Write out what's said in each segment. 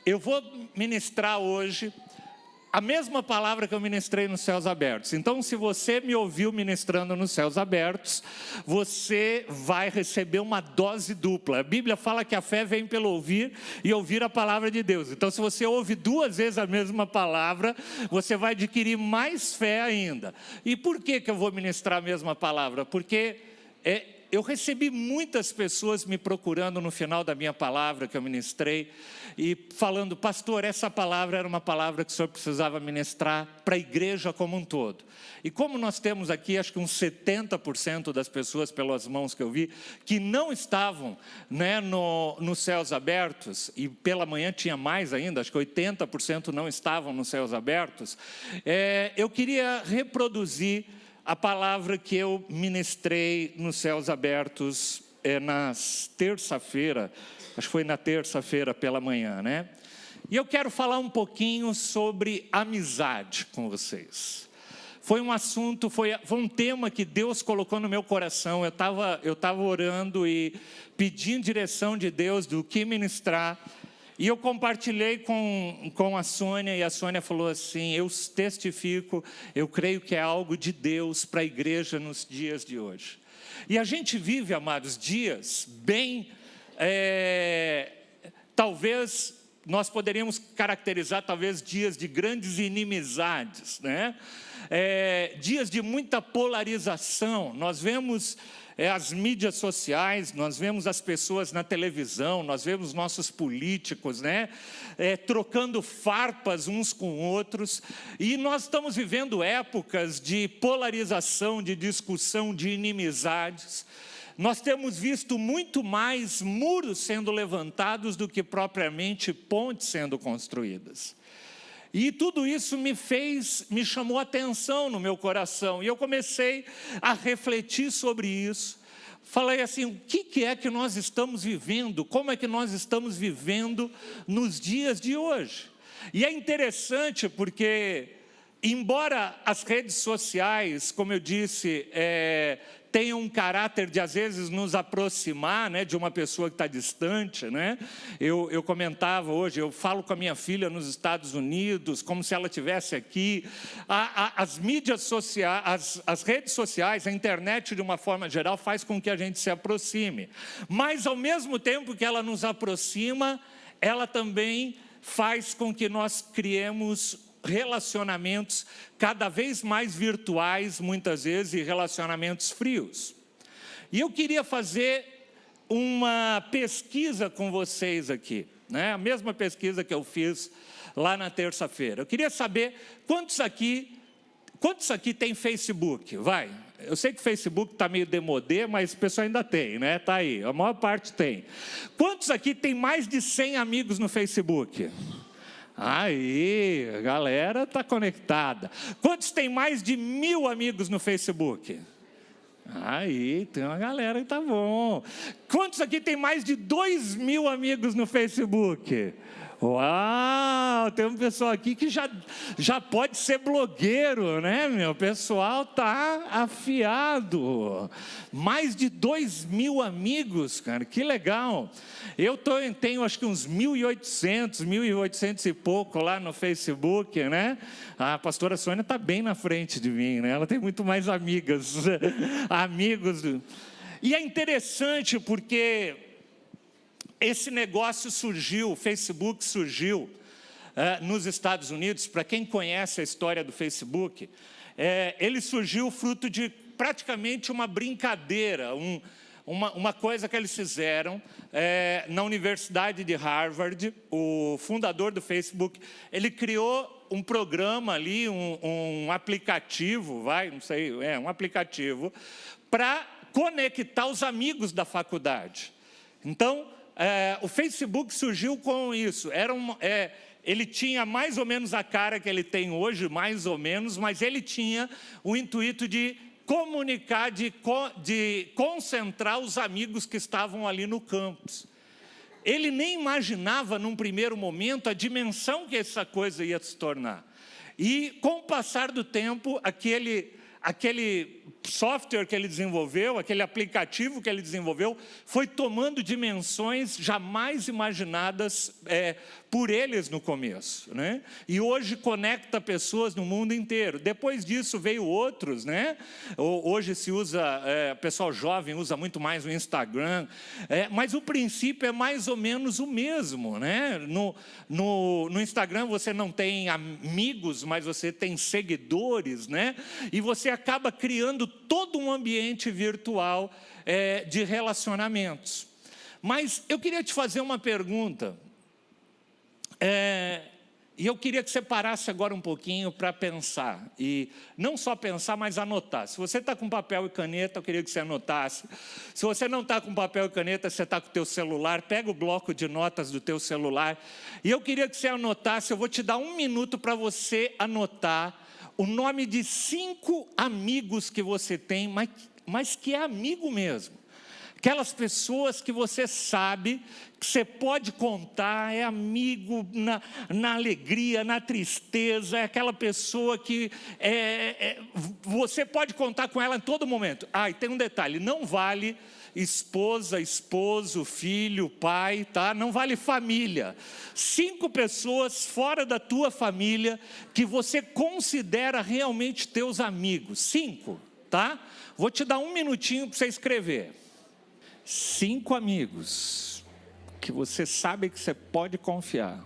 eu vou ministrar hoje a mesma palavra que eu ministrei nos céus abertos. Então, se você me ouviu ministrando nos céus abertos, você vai receber uma dose dupla. A Bíblia fala que a fé vem pelo ouvir e ouvir a palavra de Deus. Então, se você ouve 2 vezes a mesma palavra, você vai adquirir mais fé ainda. E por que eu vou ministrar a mesma palavra? Porque eu recebi muitas pessoas me procurando no final da minha palavra que eu ministrei e falando: pastor, essa palavra era uma palavra que o senhor precisava ministrar para a igreja como um todo. E como nós temos aqui, acho que uns 70% das pessoas, pelas mãos que eu vi, que não estavam, né, nos céus abertos, e pela manhã tinha mais ainda, acho que 80% não estavam nos céus abertos, eu queria reproduzir a palavra que eu ministrei nos céus abertos na terça-feira, acho que foi na terça-feira pela manhã, né? E eu quero falar um pouquinho sobre amizade com vocês. Foi um assunto, foi um tema que Deus colocou no meu coração. Eu estava orando e pedindo direção de Deus do que ministrar. E eu compartilhei com a Sônia, e a Sônia falou assim: eu testifico, eu creio que é algo de Deus para a igreja nos dias de hoje. E a gente vive, amados, dias bem, talvez nós poderíamos caracterizar talvez dias de grandes inimizades, né? Dias de muita polarização. Nós vemos as mídias sociais, nós vemos as pessoas na televisão, nós vemos nossos políticos, né, trocando farpas uns com outros, e nós estamos vivendo épocas de polarização, de discussão, de inimizades. Nós temos visto muito mais muros sendo levantados do que propriamente pontes sendo construídas. E tudo isso me chamou a atenção no meu coração. E eu comecei a refletir sobre isso. Falei assim: o que é que nós estamos vivendo? Como é que nós estamos vivendo nos dias de hoje? E é interessante porque, embora as redes sociais, como eu disse, tenham um caráter de às vezes nos aproximar, né, de uma pessoa que está distante, né? Eu comentava hoje, eu falo com a minha filha nos Estados Unidos, como se ela estivesse aqui. As mídias sociais, as redes sociais, a internet de uma forma geral faz com que a gente se aproxime. Mas ao mesmo tempo que ela nos aproxima, ela também faz com que nós criemos relacionamentos cada vez mais virtuais, muitas vezes, e relacionamentos frios. E eu queria fazer uma pesquisa com vocês aqui, né? A mesma pesquisa que eu fiz lá na terça-feira. Eu queria saber quantos aqui tem Facebook, vai. Eu sei que o Facebook está meio demodê, mas o pessoal ainda tem, né? Está aí, a maior parte tem. Quantos aqui tem mais de 100 amigos no Facebook? Aí, a galera está conectada. Quantos tem mais de 1000 amigos no Facebook? Aí, tem uma galera que está bom. Quantos aqui tem mais de 2000 amigos no Facebook? Uau, tem um pessoal aqui que já pode ser blogueiro, né, meu? O pessoal está afiado. Mais de 2000 amigos, cara, que legal. Eu tenho acho que uns 1.800 e pouco lá no Facebook, né? A pastora Sônia está bem na frente de mim, né? Ela tem muito mais amigas, amigos. E é interessante porque esse negócio surgiu, o Facebook surgiu nos Estados Unidos. Para quem conhece a história do Facebook, ele surgiu fruto de praticamente uma brincadeira, uma coisa que eles fizeram na Universidade de Harvard. O fundador do Facebook, ele criou um programa ali, um aplicativo, um aplicativo, para conectar os amigos da faculdade. Então, o Facebook surgiu com isso. Ele tinha mais ou menos a cara que ele tem hoje, mais ou menos, mas ele tinha o intuito de comunicar, de concentrar os amigos que estavam ali no campus. Ele nem imaginava, num primeiro momento, a dimensão que essa coisa ia se tornar. E, com o passar do tempo, aquele software que ele desenvolveu, aquele aplicativo que ele desenvolveu, foi tomando dimensões jamais imaginadas por eles no começo, né? E hoje conecta pessoas no mundo inteiro. Depois disso veio outros, né? Hoje se usa, o pessoal jovem usa muito mais o Instagram, mas o princípio é mais ou menos o mesmo, né? No Instagram você não tem amigos, mas você tem seguidores, né? E você acaba criando todo um ambiente virtual de relacionamentos. Mas eu queria te fazer uma pergunta. E eu queria que você parasse agora um pouquinho para pensar. E não só pensar, mas anotar. Se você está com papel e caneta, eu queria que você anotasse. Se você não está com papel e caneta, você está com o teu celular, pega o bloco de notas do teu celular. E eu queria que você anotasse, eu vou te dar 1 minuto para você anotar o nome de 5 amigos que você tem, mas que é amigo mesmo. Aquelas pessoas que você sabe que você pode contar, é amigo na alegria, na tristeza, é aquela pessoa que você pode contar com ela em todo momento. E tem um detalhe, não vale esposa, esposo, filho, pai, tá? Não vale família. 5 pessoas fora da tua família que você considera realmente teus amigos. 5, tá? Vou te dar 1 minutinho para você escrever. 5 amigos que você sabe que você pode confiar.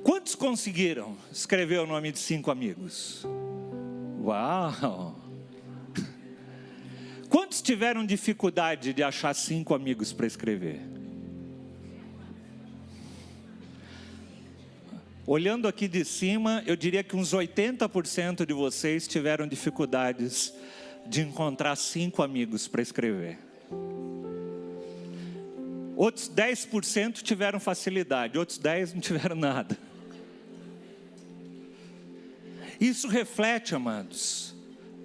Quantos conseguiram escrever o nome de 5 amigos? Uau! Quantos tiveram dificuldade de achar 5 amigos para escrever? Olhando aqui de cima, eu diria que uns 80% de vocês tiveram dificuldades de encontrar 5 amigos para escrever. Outros 10% tiveram facilidade, outros 10% não tiveram nada. Isso reflete, amados,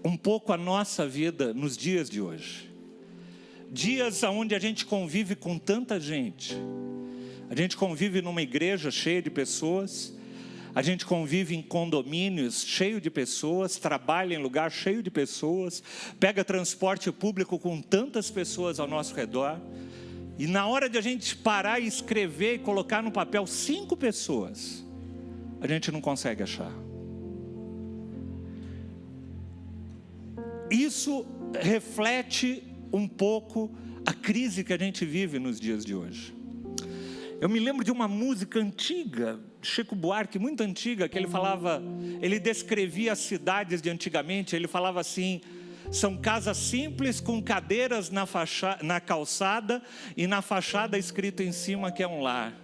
um pouco a nossa vida nos dias de hoje. Dias onde a gente convive com tanta gente. A gente convive numa igreja cheia de pessoas, a gente convive em condomínios cheio de pessoas, trabalha em lugar cheio de pessoas, pega transporte público com tantas pessoas ao nosso redor, e na hora de a gente parar e escrever e colocar no papel 5 pessoas, a gente não consegue achar. Isso reflete um pouco a crise que a gente vive nos dias de hoje. Eu me lembro de uma música antiga, Chico Buarque, muito antiga, que ele descrevia as cidades de antigamente, ele falava assim: são casas simples com cadeiras na calçada e na fachada escrito em cima que é um lar.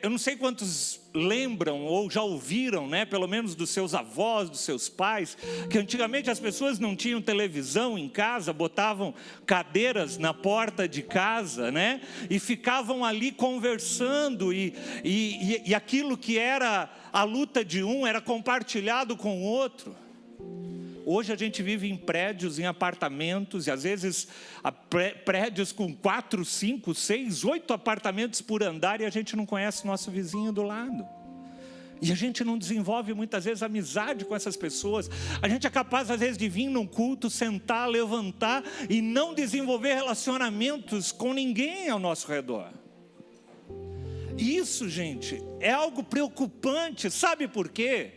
Eu não sei quantos lembram ou já ouviram, né, pelo menos dos seus avós, dos seus pais, que antigamente as pessoas não tinham televisão em casa, botavam cadeiras na porta de casa, né, e ficavam ali conversando, e aquilo que era a luta de um era compartilhado com o outro. Hoje a gente vive em prédios, em apartamentos, e às vezes prédios com 4, 5, 6, 8 apartamentos por andar, e a gente não conhece o nosso vizinho do lado. E a gente não desenvolve muitas vezes amizade com essas pessoas. A gente é capaz às vezes de vir num culto, sentar, levantar e não desenvolver relacionamentos com ninguém ao nosso redor. Isso, gente, é algo preocupante. Sabe por quê?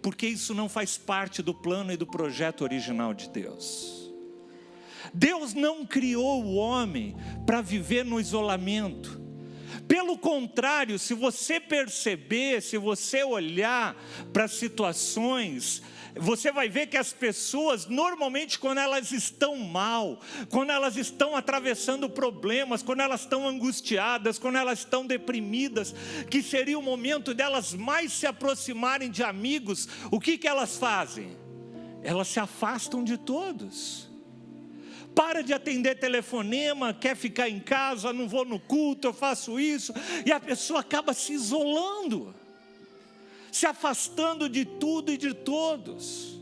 Porque isso não faz parte do plano e do projeto original de Deus. Deus não criou o homem para viver no isolamento. Pelo contrário, se você perceber, se você olhar para as situações, você vai ver que as pessoas, normalmente quando elas estão mal, quando elas estão atravessando problemas, quando elas estão angustiadas, quando elas estão deprimidas, que seria o momento delas mais se aproximarem de amigos, o que elas fazem? Elas se afastam de todos. Para de atender telefonema, quer ficar em casa, não vou no culto, eu faço isso, e a pessoa acaba se isolando, se afastando de tudo e de todos.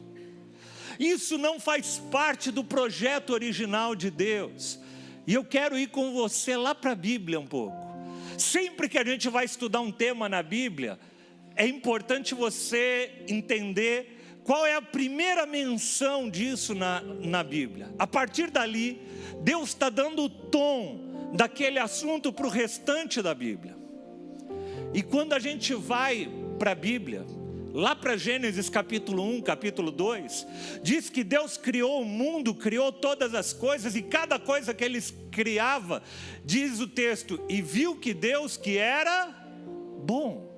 Isso não faz parte do projeto original de Deus. E eu quero ir com você lá para a Bíblia um pouco. Sempre que a gente vai estudar um tema na Bíblia, é importante você entender qual é a primeira menção disso na Bíblia. A partir dali, Deus está dando o tom daquele assunto para o restante da Bíblia. E quando a gente vai para a Bíblia, lá para Gênesis capítulo 1, capítulo 2, diz que Deus criou o mundo, criou todas as coisas, e cada coisa que Ele criava, diz o texto, e viu que Deus que era bom.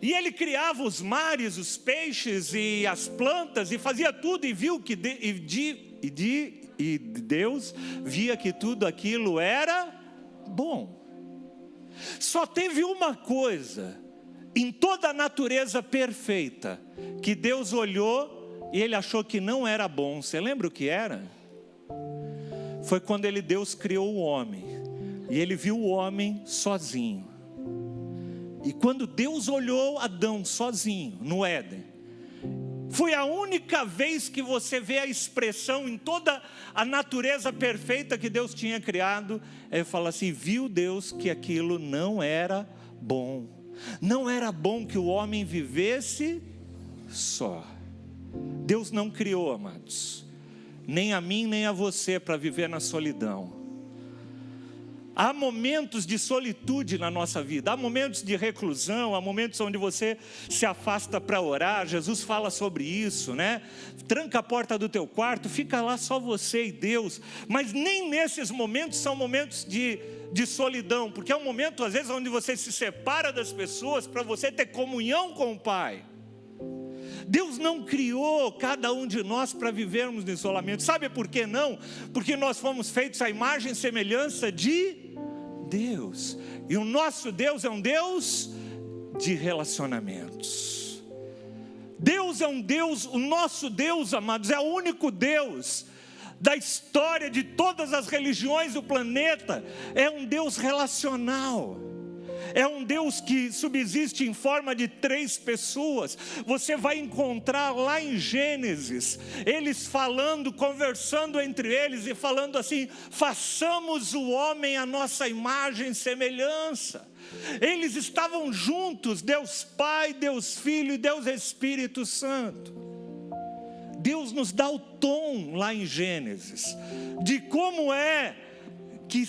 E Ele criava os mares, os peixes e as plantas, e fazia tudo, e viu que Deus via que tudo aquilo era bom. Só teve uma coisa em toda a natureza perfeita que Deus olhou e Ele achou que não era bom. Você lembra o que era? Foi quando Deus criou o homem, e Ele viu o homem sozinho. E quando Deus olhou Adão sozinho no Éden, foi a única vez que você vê a expressão em toda a natureza perfeita que Deus tinha criado. Ele fala assim: viu Deus que aquilo não era bom. Não era bom que o homem vivesse só. Deus não criou, amados, nem a mim nem a você para viver na solidão. Há momentos de solitude na nossa vida, há momentos de reclusão, há momentos onde você se afasta para orar. Jesus fala sobre isso, né? Tranca a porta do teu quarto, fica lá só você e Deus. Mas nem nesses momentos são momentos de solidão, porque é um momento às vezes onde você se separa das pessoas para você ter comunhão com o Pai. Deus não criou cada um de nós para vivermos no isolamento. Sabe por que não? Porque nós fomos feitos à imagem e semelhança de Deus. E o nosso Deus é um Deus de relacionamentos. Deus é um Deus, o nosso Deus, amados, é o único Deus da história de todas as religiões do planeta. É um Deus relacional. É um Deus que subsiste em forma de 3 pessoas. Você vai encontrar lá em Gênesis, eles falando, conversando entre eles e falando assim: façamos o homem à nossa imagem e semelhança. Eles estavam juntos, Deus Pai, Deus Filho e Deus Espírito Santo. Deus nos dá o tom lá em Gênesis, de como é que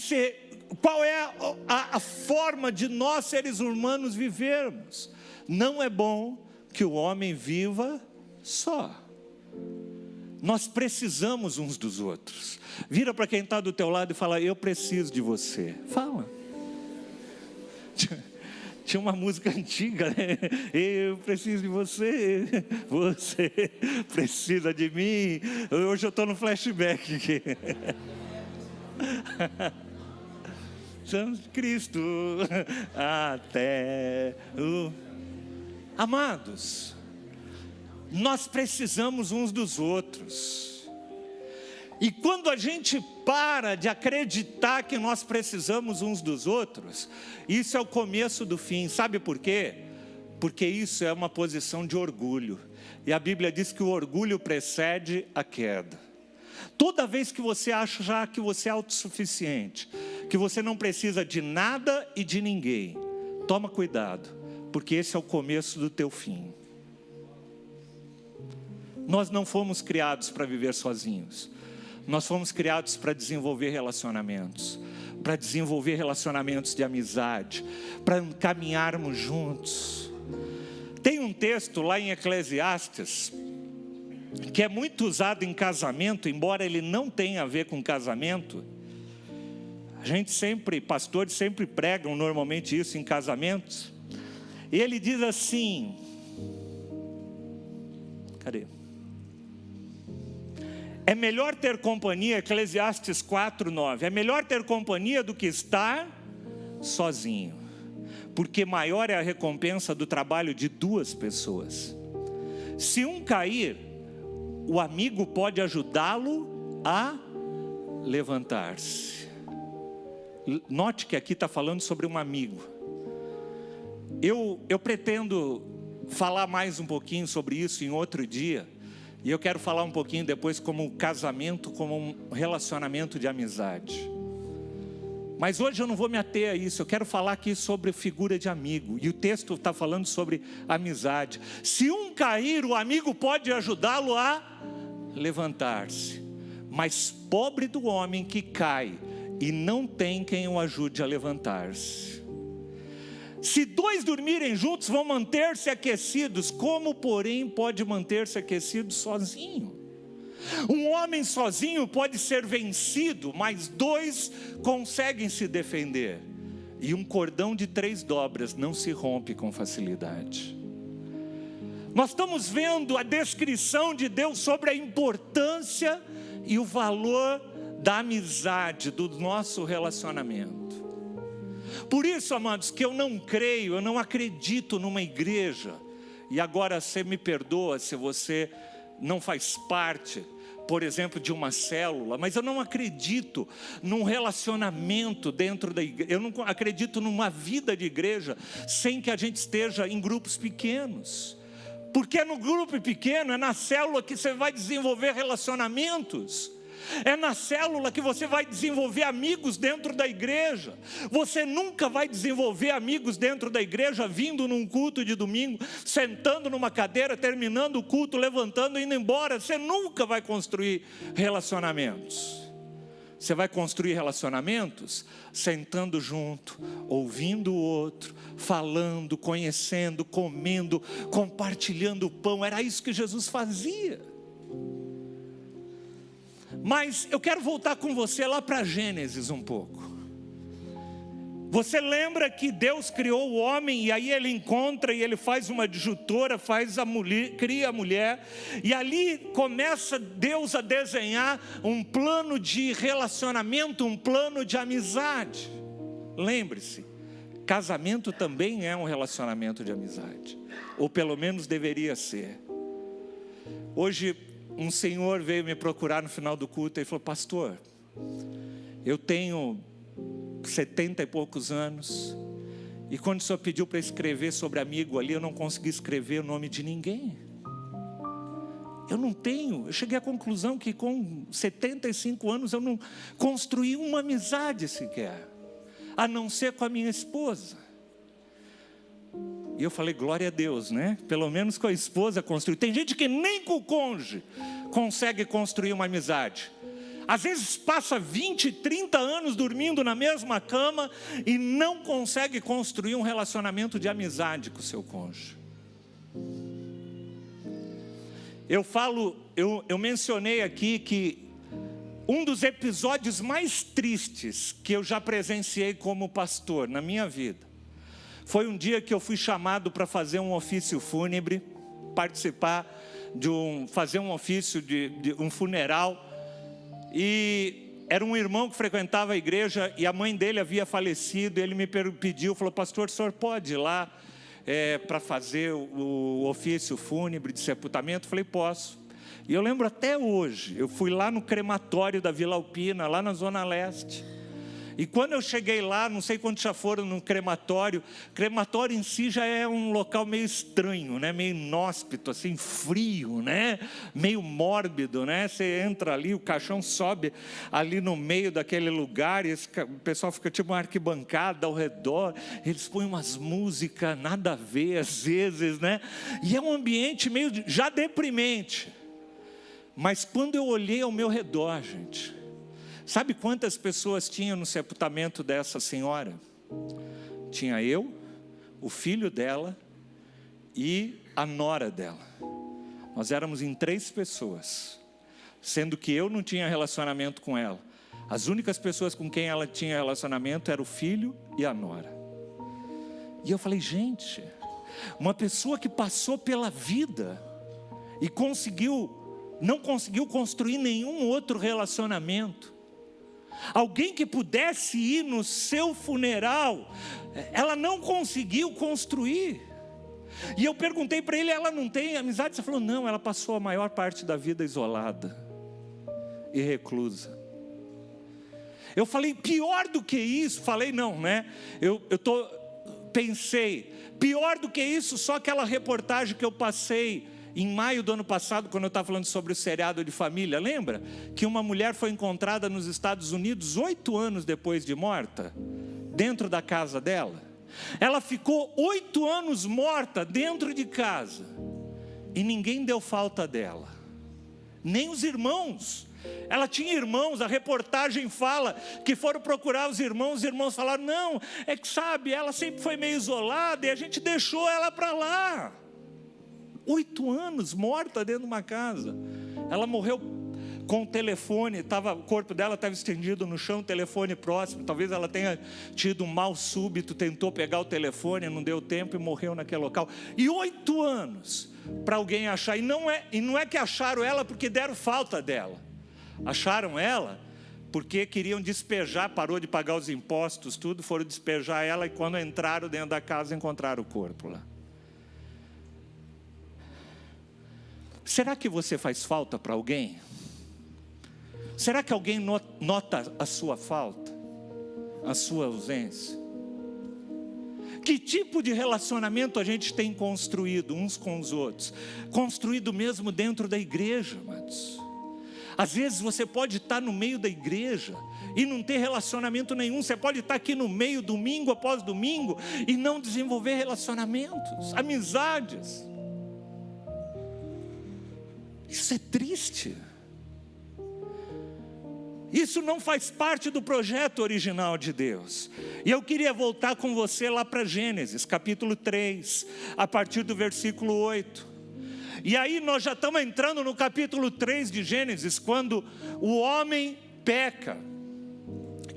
qual é a forma de nós seres humanos vivermos. Não é bom que o homem viva só. Nós precisamos uns dos outros. Vira para quem está do teu lado e fala: eu preciso de você. Fala. Tinha uma música antiga, né? Eu preciso de você, você precisa de mim. Hoje eu estou no flashback aqui. Somos Cristo até o... Amados, nós precisamos uns dos outros. E quando a gente para de acreditar que nós precisamos uns dos outros, isso é o começo do fim. Sabe por quê? Porque isso é uma posição de orgulho. E a Bíblia diz que o orgulho precede a queda. Toda vez que você acha já que você é autossuficiente, que você não precisa de nada e de ninguém, toma cuidado, porque esse é o começo do teu fim. Nós não fomos criados para viver sozinhos. Nós fomos criados para desenvolver relacionamentos de amizade, para caminharmos juntos. Tem um texto lá em Eclesiastes que é muito usado em casamento, embora ele não tenha a ver com casamento. Pastores sempre pregam normalmente isso em casamentos. E ele diz assim, cadê? É melhor ter companhia, Eclesiastes 4:9. É melhor ter companhia do que estar sozinho, porque maior é a recompensa do trabalho de 2 pessoas. Se um cair, o amigo pode ajudá-lo a levantar-se. Note que aqui está falando sobre um amigo. Eu pretendo falar mais um pouquinho sobre isso em outro dia. E eu quero falar um pouquinho depois como um casamento, como um relacionamento de amizade. Mas hoje eu não vou me ater a isso, eu quero falar aqui sobre figura de amigo. E o texto está falando sobre amizade. Se um cair, o amigo pode ajudá-lo a levantar-se. Mas pobre do homem que cai e não tem quem o ajude a levantar-se. Se dois dormirem juntos, vão manter-se aquecidos. Como, porém, pode manter-se aquecido sozinho? Um homem sozinho pode ser vencido, mas dois conseguem se defender. E um cordão de 3 dobras não se rompe com facilidade. Nós estamos vendo a descrição de Deus sobre a importância e o valor da amizade, do nosso relacionamento. Por isso, amados, que eu não acredito numa igreja. E agora você me perdoa se você não faz parte, por exemplo, de uma célula, mas eu não acredito num relacionamento dentro da igreja, eu não acredito numa vida de igreja sem que a gente esteja em grupos pequenos, porque no grupo pequeno, é na célula que você vai desenvolver relacionamentos, é na célula que você vai desenvolver amigos dentro da igreja. Você nunca vai desenvolver amigos dentro da igreja vindo num culto de domingo, sentando numa cadeira, terminando o culto, levantando e indo embora. Você nunca vai construir relacionamentos. Você vai construir relacionamentos sentando junto, ouvindo o outro, falando, conhecendo, comendo, compartilhando o pão. Era isso que Jesus fazia. Mas eu quero voltar com você lá para Gênesis um pouco. Você lembra que Deus criou o homem e aí ele encontra e ele faz uma adjutora, cria a mulher. E ali começa Deus a desenhar um plano de relacionamento, um plano de amizade. Lembre-se, casamento também é um relacionamento de amizade. Ou pelo menos deveria ser. Hoje um senhor veio me procurar no final do culto e falou: pastor, eu tenho 70 e poucos anos, e quando o senhor pediu para escrever sobre amigo ali, eu não consegui escrever o nome de ninguém. Eu cheguei à conclusão que com 75 anos eu não construí uma amizade sequer, a não ser com a minha esposa. E eu falei: glória a Deus, né? Pelo menos com a esposa construiu. Tem gente que nem com o cônjuge consegue construir uma amizade. Às vezes passa 20, 30 anos dormindo na mesma cama e não consegue construir um relacionamento de amizade com o seu cônjuge. Eu mencionei aqui que um dos episódios mais tristes que eu já presenciei como pastor na minha vida foi um dia que eu fui chamado para fazer um ofício fúnebre, fazer um ofício de um funeral. E era um irmão que frequentava a igreja e a mãe dele havia falecido. Ele me pediu, falou: pastor, o senhor pode ir lá para fazer o ofício fúnebre de sepultamento? Eu falei: posso. E eu lembro até hoje, eu fui lá no crematório da Vila Alpina, lá na Zona Leste. E quando eu cheguei lá, não sei quantos já foram no crematório. Crematório em si já é um local meio estranho, né? Meio inóspito, assim, frio, né? Meio mórbido, né? Você entra ali, o caixão sobe ali no meio daquele lugar, e o pessoal fica tipo uma arquibancada ao redor. Eles põem umas músicas nada a ver às vezes, né? E é um ambiente meio já deprimente. Mas quando eu olhei ao meu redor, gente, sabe quantas pessoas tinham no sepultamento dessa senhora? Tinha eu, o filho dela e a nora dela. Nós éramos em 3 pessoas, sendo que eu não tinha relacionamento com ela. As únicas pessoas com quem ela tinha relacionamento eram o filho e a nora. E eu falei: gente, uma pessoa que passou pela vida e não conseguiu construir nenhum outro relacionamento, alguém que pudesse ir no seu funeral, ela não conseguiu construir. E eu perguntei para ele: ela não tem amizade? Você falou: não, ela passou a maior parte da vida isolada e reclusa. Eu falei: pior do que isso? Falei não, né? Pensei, pior do que isso, só aquela reportagem que eu passei em maio do ano passado, quando eu estava falando sobre o seriado de família, lembra? Que uma mulher foi encontrada nos Estados Unidos 8 anos depois de morta, dentro da casa dela. Ela ficou 8 anos morta dentro de casa, e ninguém deu falta dela, nem os irmãos. Ela tinha irmãos, a reportagem fala que foram procurar os irmãos falaram, não, é que sabe, ela sempre foi meio isolada e a gente deixou ela para lá. 8 anos morta dentro de uma casa. Ela morreu com o telefone, o corpo dela estava estendido no chão, o telefone próximo. Talvez ela tenha tido um mal súbito, tentou pegar o telefone, não deu tempo e morreu naquele local. E 8 anos para alguém achar. E não é que acharam ela porque deram falta dela. Acharam ela porque queriam despejar, parou de pagar os impostos, tudo, foram despejar ela, e quando entraram dentro da casa encontraram o corpo lá. Será que você faz falta para alguém? Será que alguém nota a sua falta, a sua ausência? Que tipo de relacionamento a gente tem construído uns com os outros? Construído mesmo dentro da igreja, amados. Às vezes você pode estar no meio da igreja e não ter relacionamento nenhum. Você pode estar aqui no meio, domingo após domingo, e não desenvolver relacionamentos, amizades. Isso é triste. Isso não faz parte do projeto original de Deus. E eu queria voltar com você lá para Gênesis, capítulo 3, a partir do versículo 8. E aí nós já estamos entrando no capítulo 3 de Gênesis, quando o homem peca.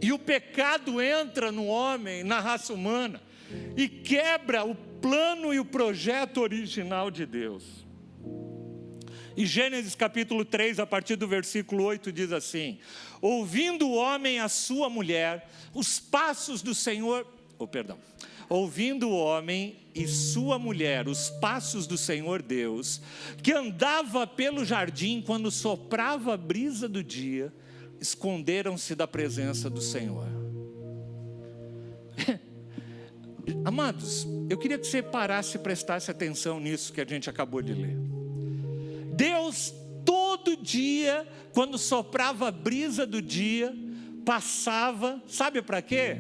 E o pecado entra no homem, na raça humana, e quebra o plano e o projeto original de Deus. E Gênesis capítulo 3, a partir do versículo 8, diz assim: ouvindo o homem a sua mulher, os passos do Senhor... ouvindo o homem e sua mulher os passos do Senhor Deus, que andava pelo jardim quando soprava a brisa do dia, esconderam-se da presença do Senhor. Amados, eu queria que você parasse e prestasse atenção nisso que a gente acabou de ler. Deus, todo dia, quando soprava a brisa do dia, passava, sabe para quê?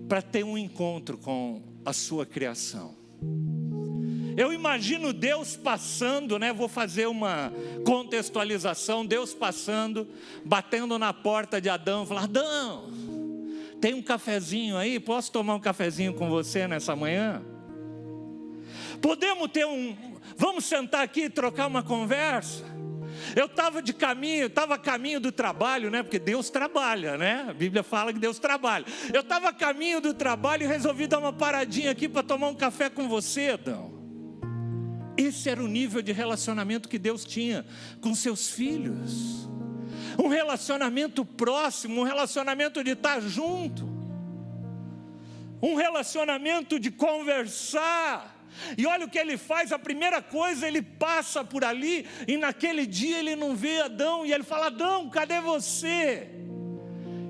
Para ter um encontro com a sua criação. Eu imagino Deus passando, vou fazer uma contextualização, Deus passando, batendo na porta de Adão, falando: Adão, tem um cafezinho aí? Posso tomar um cafezinho com você nessa manhã? Vamos sentar aqui e trocar uma conversa? Eu estava a caminho do trabalho, porque Deus trabalha, A Bíblia fala que Deus trabalha. Eu estava a caminho do trabalho e resolvi dar uma paradinha aqui para tomar um café com você, Adão. Esse era o nível de relacionamento que Deus tinha com seus filhos. Um relacionamento próximo, um relacionamento de estar junto. Um relacionamento de conversar. E olha o que ele faz, a primeira coisa, ele passa por ali, e naquele dia ele não vê Adão, e ele fala: Adão, cadê você?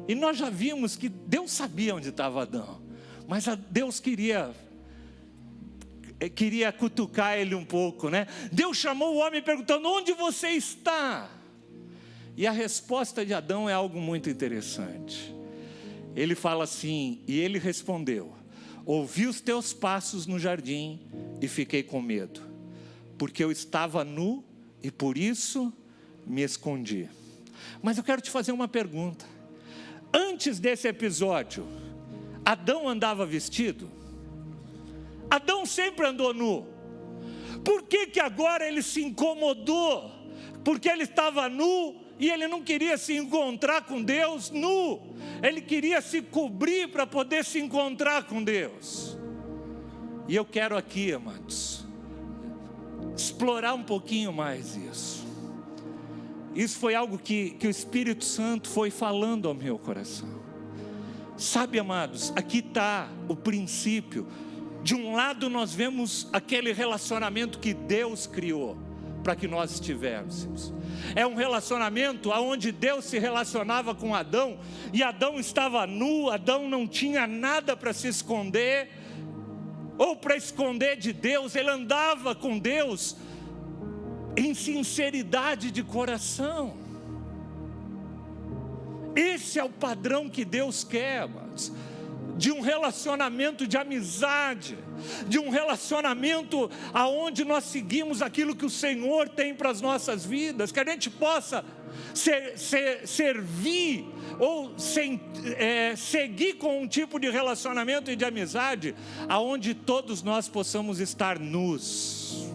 E nós já vimos que Deus sabia onde estava Adão, mas Deus queria cutucar ele um pouco, Deus chamou o homem perguntando: onde você está? E a resposta de Adão é algo muito interessante. Ele fala assim, e ele respondeu: ouvi os teus passos no jardim e fiquei com medo, porque eu estava nu e por isso me escondi. Mas eu quero te fazer uma pergunta. Antes desse episódio, Adão andava vestido? Adão sempre andou nu. Por que agora ele se incomodou? Porque ele estava nu e ele não queria se encontrar com Deus nu. Ele queria se cobrir para poder se encontrar com Deus. E eu quero aqui, amados, explorar um pouquinho mais isso. Isso foi algo que o Espírito Santo foi falando ao meu coração. Sabe, amados, aqui está o princípio. De um lado nós vemos aquele relacionamento que Deus criou para que nós estivéssemos. É um relacionamento onde Deus se relacionava com Adão, e Adão estava nu, Adão não tinha nada para se esconder, ou para esconder de Deus, ele andava com Deus em sinceridade de coração. Esse é o padrão que Deus quer, amados, de um relacionamento de amizade, de um relacionamento aonde nós seguimos aquilo que o Senhor tem para as nossas vidas, que a gente possa servir ou seguir com um tipo de relacionamento e de amizade aonde todos nós possamos estar nus.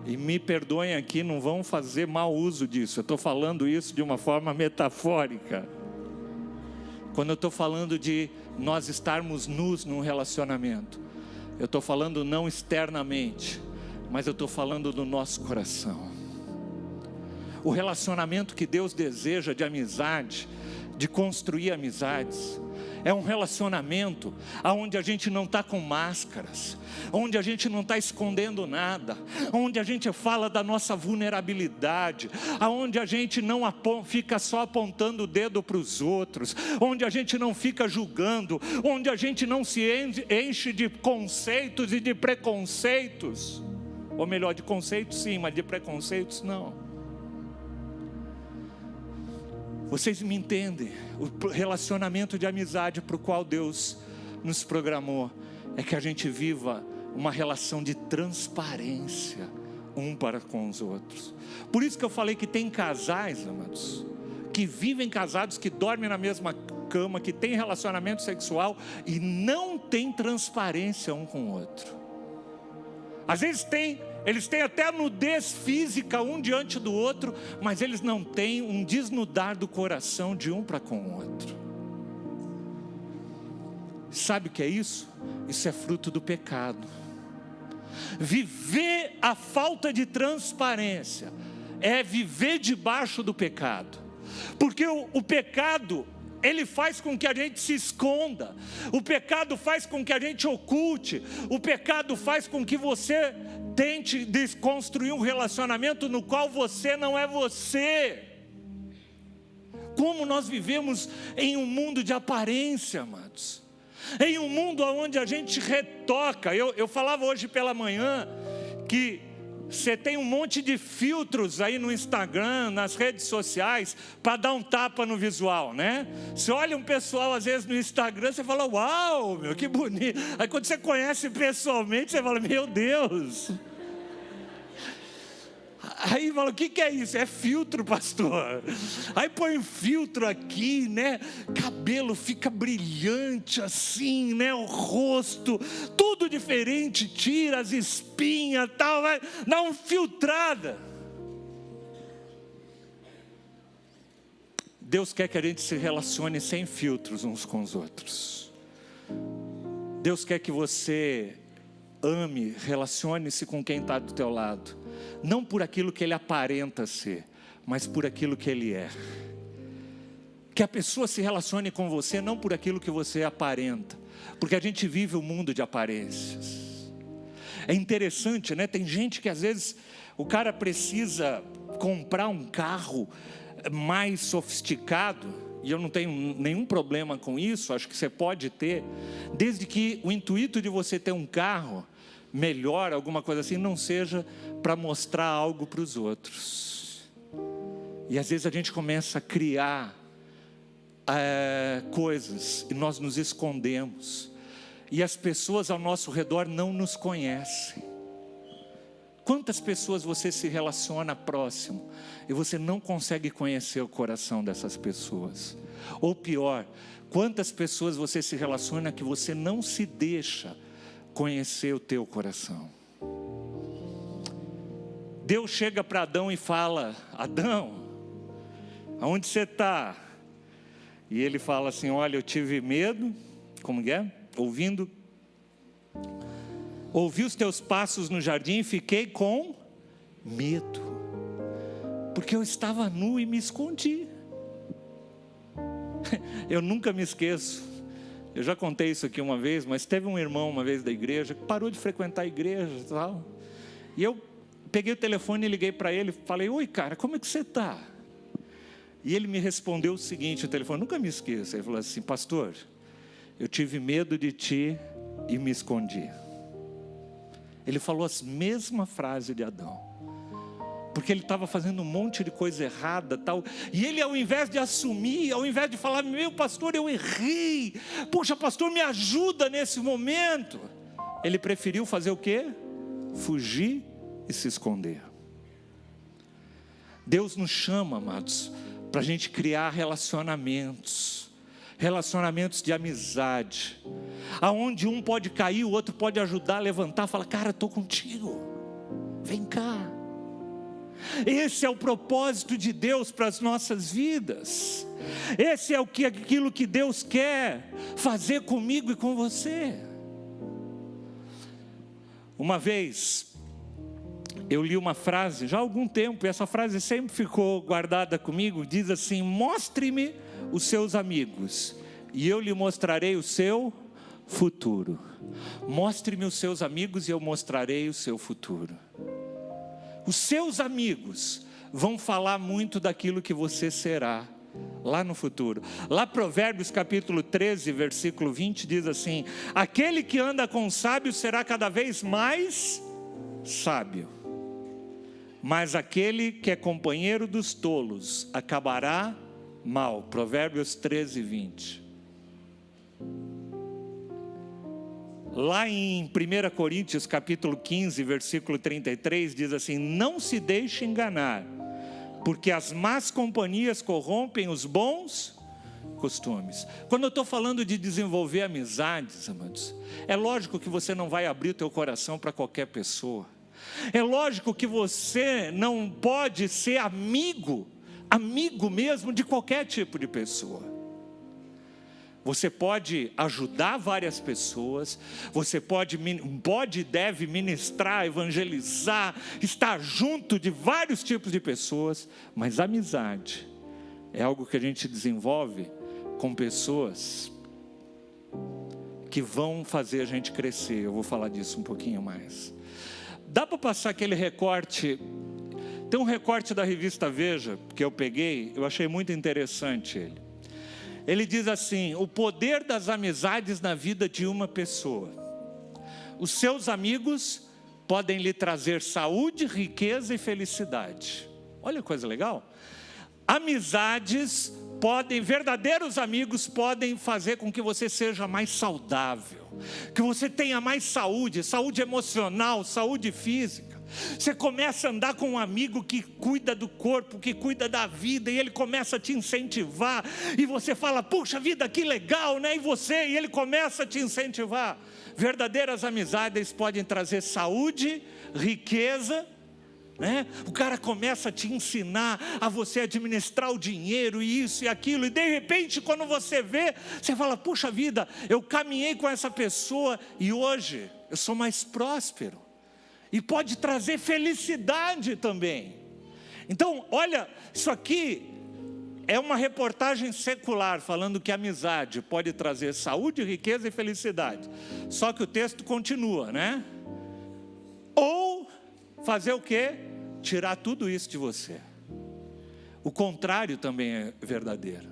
E me perdoem aqui, não vão fazer mau uso disso, eu estou falando isso de uma forma metafórica. Quando eu estou falando de nós estarmos nus num relacionamento, eu estou falando não externamente, mas eu estou falando do nosso coração. O relacionamento que Deus deseja de amizade, de construir amizades, é um relacionamento onde a gente não está com máscaras, onde a gente não está escondendo nada, onde a gente fala da nossa vulnerabilidade, onde a gente não fica só apontando o dedo para os outros, onde a gente não fica julgando, onde a gente não se enche de conceitos e de preconceitos, ou melhor, de conceitos sim, mas de preconceitos não. Vocês me entendem? O relacionamento de amizade para o qual Deus nos programou é que a gente viva uma relação de transparência um para com os outros. Por isso que eu falei que tem casais, amados, que vivem casados, que dormem na mesma cama, que têm relacionamento sexual e não têm transparência um com o outro. Às vezes eles têm até nudez física um diante do outro, mas eles não têm um desnudar do coração de um para com o outro. Sabe o que é isso? Isso é fruto do pecado. Viver a falta de transparência é viver debaixo do pecado, porque o pecado, ele faz com que a gente se esconda, o pecado faz com que a gente oculte, o pecado faz com que você tente desconstruir um relacionamento no qual você não é você. Como nós vivemos em um mundo de aparência, amados, em um mundo onde a gente retoca. Eu falava hoje pela manhã que você tem um monte de filtros aí no Instagram, nas redes sociais, para dar um tapa no visual, né? Você olha um pessoal às vezes no Instagram, você fala, uau, meu, que bonito. Aí quando você conhece pessoalmente, você fala, meu Deus. Aí fala, o que é isso? É filtro, pastor. Aí põe um filtro aqui, né? Cabelo fica brilhante assim, né? O rosto, tudo diferente, tira as espinhas, tal, vai dar uma filtrada. Deus quer que a gente se relacione sem filtros uns com os outros. Deus quer que você ame, relacione-se com quem está do teu lado, não por aquilo que ele aparenta ser, mas por aquilo que ele é. Que a pessoa se relacione com você não por aquilo que você aparenta, porque a gente vive um mundo de aparências. É interessante, né? Tem gente que às vezes o cara precisa comprar um carro mais sofisticado, e eu não tenho nenhum problema com isso, acho que você pode ter, desde que o intuito de você ter um carro melhor, alguma coisa assim, não seja para mostrar algo para os outros. E às vezes a gente começa a criar coisas e nós nos escondemos, e as pessoas ao nosso redor não nos conhecem. Quantas pessoas você se relaciona próximo e você não consegue conhecer o coração dessas pessoas? Ou pior, quantas pessoas você se relaciona que você não se deixa conhecer o teu coração? Deus chega para Adão e fala, Adão, aonde você está? E ele fala assim, olha, eu tive medo, como que é? Ouvi os teus passos no jardim e fiquei com medo, porque eu estava nu e me escondi. Eu nunca me esqueço, eu já contei isso aqui uma vez, mas teve um irmão uma vez da igreja, que parou de frequentar a igreja e tal, e eu peguei o telefone e liguei para ele, falei, oi cara, como é que você está? E ele me respondeu o seguinte, o telefone, nunca me esqueço, ele falou assim, pastor, eu tive medo de ti e me escondi. Ele falou a mesma frase de Adão. porque ele estava fazendo um monte de coisa errada, tal. E ele, ao invés de assumir, ao invés de falar, meu pastor, eu errei, poxa, pastor, me ajuda nesse momento, ele preferiu fazer o quê? Fugir e se esconder. Deus nos chama, amados, para a gente criar relacionamentos de amizade, aonde um pode cair, o outro pode ajudar a levantar, falar, cara, estou contigo, vem cá. Esse é o propósito de Deus para as nossas vidas. Esse é aquilo que Deus quer fazer comigo e com você. Uma vez, eu li uma frase, já há algum tempo, e essa frase sempre ficou guardada comigo, diz assim, mostre-me os seus amigos, e eu lhe mostrarei o seu futuro. Mostre-me os seus amigos e eu mostrarei o seu futuro. Os seus amigos vão falar muito daquilo que você será lá no futuro. Lá Provérbios capítulo 13, versículo 20 diz assim, aquele que anda com sábios será cada vez mais sábio, mas aquele que é companheiro dos tolos acabará mal. Provérbios 13, 20. Lá em 1 Coríntios capítulo 15, versículo 33, diz assim, não se deixe enganar, porque as más companhias corrompem os bons costumes. Quando eu estou falando de desenvolver amizades, amados, é lógico que você não vai abrir o teu coração para qualquer pessoa. É lógico que você não pode ser amigo mesmo de qualquer tipo de pessoa. Você pode ajudar várias pessoas, você pode e deve ministrar, evangelizar, estar junto de vários tipos de pessoas, mas amizade é algo que a gente desenvolve com pessoas que vão fazer a gente crescer. Eu vou falar disso um pouquinho mais. Dá para passar aquele recorte? Tem um recorte da revista Veja, que eu peguei, eu achei muito interessante ele. Ele diz assim, o poder das amizades na vida de uma pessoa. Os seus amigos podem lhe trazer saúde, riqueza e felicidade. Olha que coisa legal. Amizades verdadeiros amigos podem fazer com que você seja mais saudável, que você tenha mais saúde emocional, saúde física. Você começa a andar com um amigo que cuida do corpo, que cuida da vida, e ele começa a te incentivar, e você fala, puxa vida, que legal, né? E ele começa a te incentivar. Verdadeiras amizades podem trazer saúde, riqueza, né? O cara começa a te ensinar a você administrar o dinheiro, e isso e aquilo, e de repente quando você vê, você fala, puxa vida, eu caminhei com essa pessoa, e hoje eu sou mais próspero. E pode trazer felicidade também. Então, olha, isso aqui é uma reportagem secular, falando que a amizade pode trazer saúde, riqueza e felicidade. Só que o texto continua, né? Ou fazer o quê? Tirar tudo isso de você. O contrário também é verdadeiro.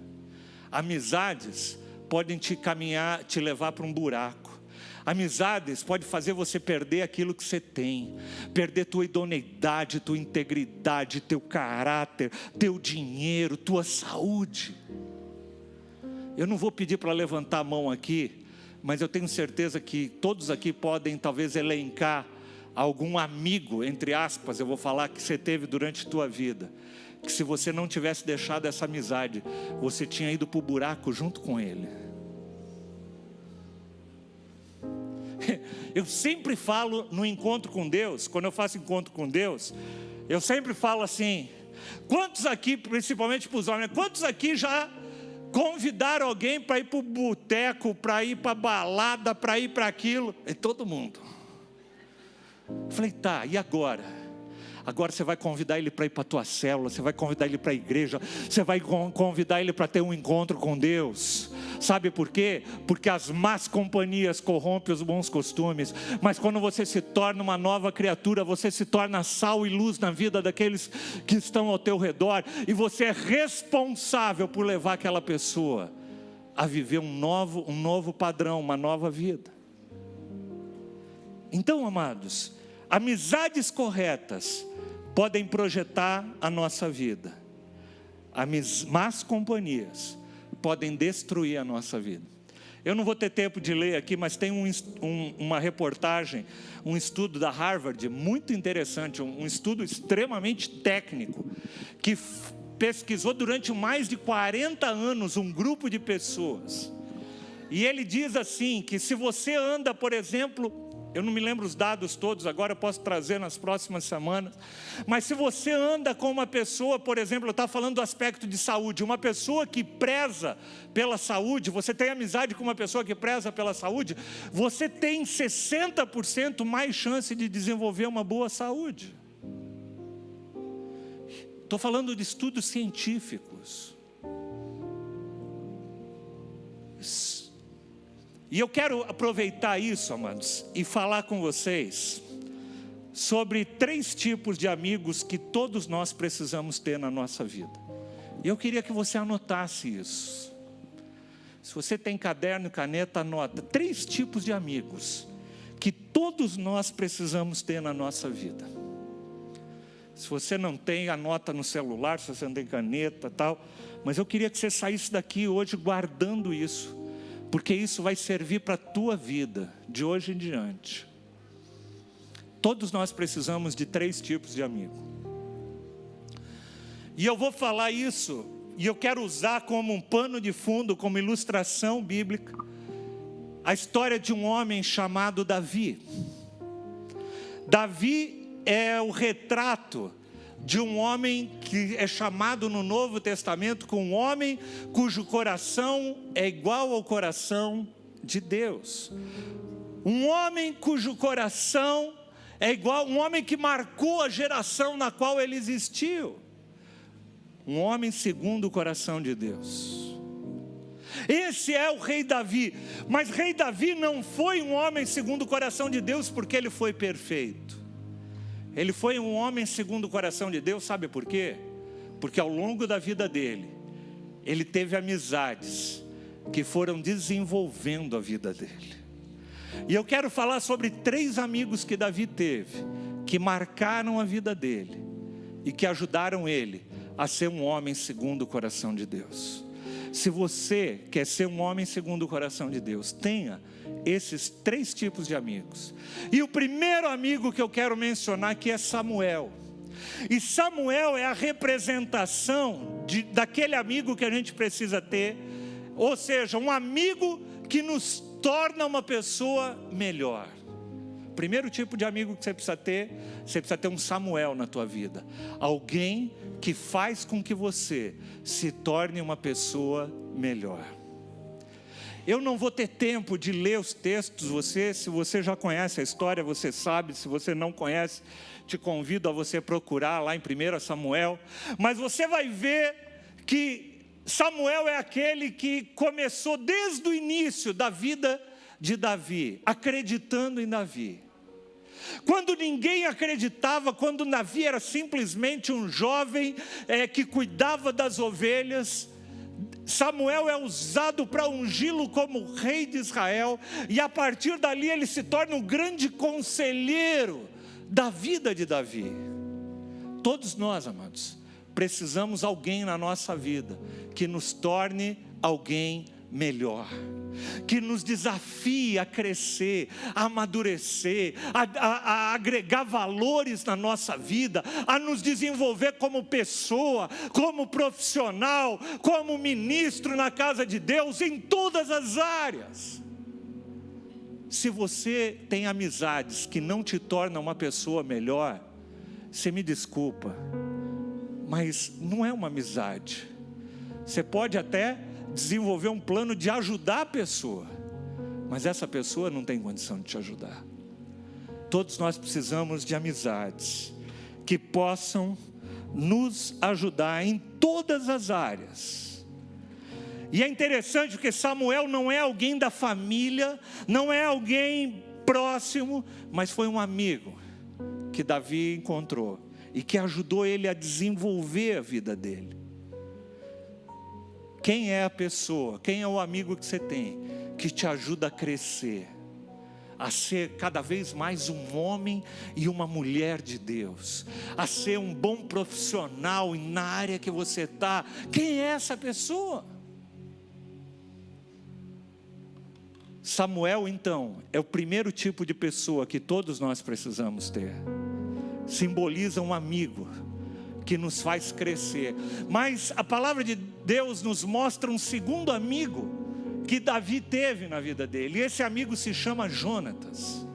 Amizades podem te levar para um buraco. Amizades pode fazer você perder aquilo que você tem, perder tua idoneidade, tua integridade, teu caráter, teu dinheiro, tua saúde. Eu não vou pedir para levantar a mão aqui, mas eu tenho certeza que todos aqui podem talvez elencar algum amigo, entre aspas, eu vou falar, que você teve durante a tua vida, que se você não tivesse deixado essa amizade, você tinha ido para o buraco junto com ele. Eu sempre falo no encontro com Deus, quando eu faço encontro com Deus, eu sempre falo assim, quantos aqui, principalmente para os homens, quantos aqui já convidaram alguém para ir para o boteco, para ir para a balada, para ir para aquilo? É todo mundo. Eu falei, tá, e agora? Agora você vai convidar ele para ir para a tua célula, você vai convidar ele para a igreja, você vai convidar ele para ter um encontro com Deus. Sabe por quê? Porque as más companhias corrompem os bons costumes. Mas quando você se torna uma nova criatura, você se torna sal e luz na vida daqueles que estão ao teu redor, e você é responsável por levar aquela pessoa a viver um novo padrão, uma nova vida. Então, amados, amizades corretas podem projetar a nossa vida. As más companhias podem destruir a nossa vida. Eu não vou ter tempo de ler aqui, mas tem uma reportagem, um estudo da Harvard, muito interessante, um estudo extremamente técnico, que pesquisou durante mais de 40 anos um grupo de pessoas. E ele diz assim, que se você anda, por exemplo, eu não me lembro os dados todos agora, eu posso trazer nas próximas semanas, mas se você anda com uma pessoa, por exemplo, eu estava falando do aspecto de saúde, uma pessoa que preza pela saúde, você tem amizade com uma pessoa que preza pela saúde, você tem 60% mais chance de desenvolver uma boa saúde. Estou falando de estudos científicos. E eu quero aproveitar isso, amados, e falar com vocês sobre 3 tipos de amigos que todos nós precisamos ter na nossa vida. E eu queria que você anotasse isso. Se você tem caderno e caneta, anota. 3 tipos de amigos que todos nós precisamos ter na nossa vida. Se você não tem, anota no celular, se você não tem caneta, tal. Mas eu queria que você saísse daqui hoje guardando isso, porque isso vai servir para a tua vida, de hoje em diante. Todos nós precisamos de 3 tipos de amigo. E eu vou falar isso, e eu quero usar como um pano de fundo, como ilustração bíblica, a história de um homem chamado Davi. Davi é o retrato de um homem que é chamado no Novo Testamento como um homem cujo coração é igual ao coração de Deus. Um homem cujo coração é igual, um homem que marcou a geração na qual ele existiu. Um homem segundo o coração de Deus. Esse é o rei Davi. Mas rei Davi não foi um homem segundo o coração de Deus porque ele foi perfeito. Ele foi um homem segundo o coração de Deus, sabe por quê? Porque ao longo da vida dele, ele teve amizades que foram desenvolvendo a vida dele. E eu quero falar sobre 3 amigos que Davi teve, que marcaram a vida dele e que ajudaram ele a ser um homem segundo o coração de Deus. Se você quer ser um homem segundo o coração de Deus, tenha esses 3 tipos de amigos. E o primeiro amigo que eu quero mencionar aqui é Samuel. E Samuel é a representação daquele amigo que a gente precisa ter, ou seja, um amigo que nos torna uma pessoa melhor. Primeiro tipo de amigo que você precisa ter um Samuel na tua vida. Alguém que faz com que você se torne uma pessoa melhor. Eu não vou ter tempo de ler os textos, se você já conhece a história, você sabe. Se você não conhece, te convido a você procurar lá em 1 Samuel. Mas você vai ver que Samuel é aquele que começou desde o início da vida de Davi, acreditando em Davi. Quando ninguém acreditava, quando Davi era simplesmente um jovem que cuidava das ovelhas, Samuel é usado para ungí-lo como rei de Israel, e a partir dali ele se torna um grande conselheiro da vida de Davi. Todos nós, amados, precisamos de alguém na nossa vida que nos torne alguém melhor, que nos desafie a crescer, a amadurecer, a agregar valores na nossa vida, a nos desenvolver como pessoa, como profissional, como ministro na casa de Deus, em todas as áreas. Se você tem amizades que não te tornam uma pessoa melhor, você me desculpa, mas não é uma amizade. Você pode até desenvolver um plano de ajudar a pessoa, mas essa pessoa não tem condição de te ajudar. Todos nós precisamos de amizades que possam nos ajudar em todas as áreas. E é interessante porque Samuel não é alguém da família, não é alguém próximo, mas foi um amigo que Davi encontrou e que ajudou ele a desenvolver a vida dele. Quem é a pessoa, quem é o amigo que você tem, que te ajuda a crescer, a ser cada vez mais um homem e uma mulher de Deus, a ser um bom profissional na área que você está. Quem é essa pessoa? Samuel, então, é o primeiro tipo de pessoa que todos nós precisamos ter. Simboliza um amigo que nos faz crescer. Mas a palavra de Deus nos mostra um segundo amigo que Davi teve na vida dele. E esse amigo se chama Jonatas.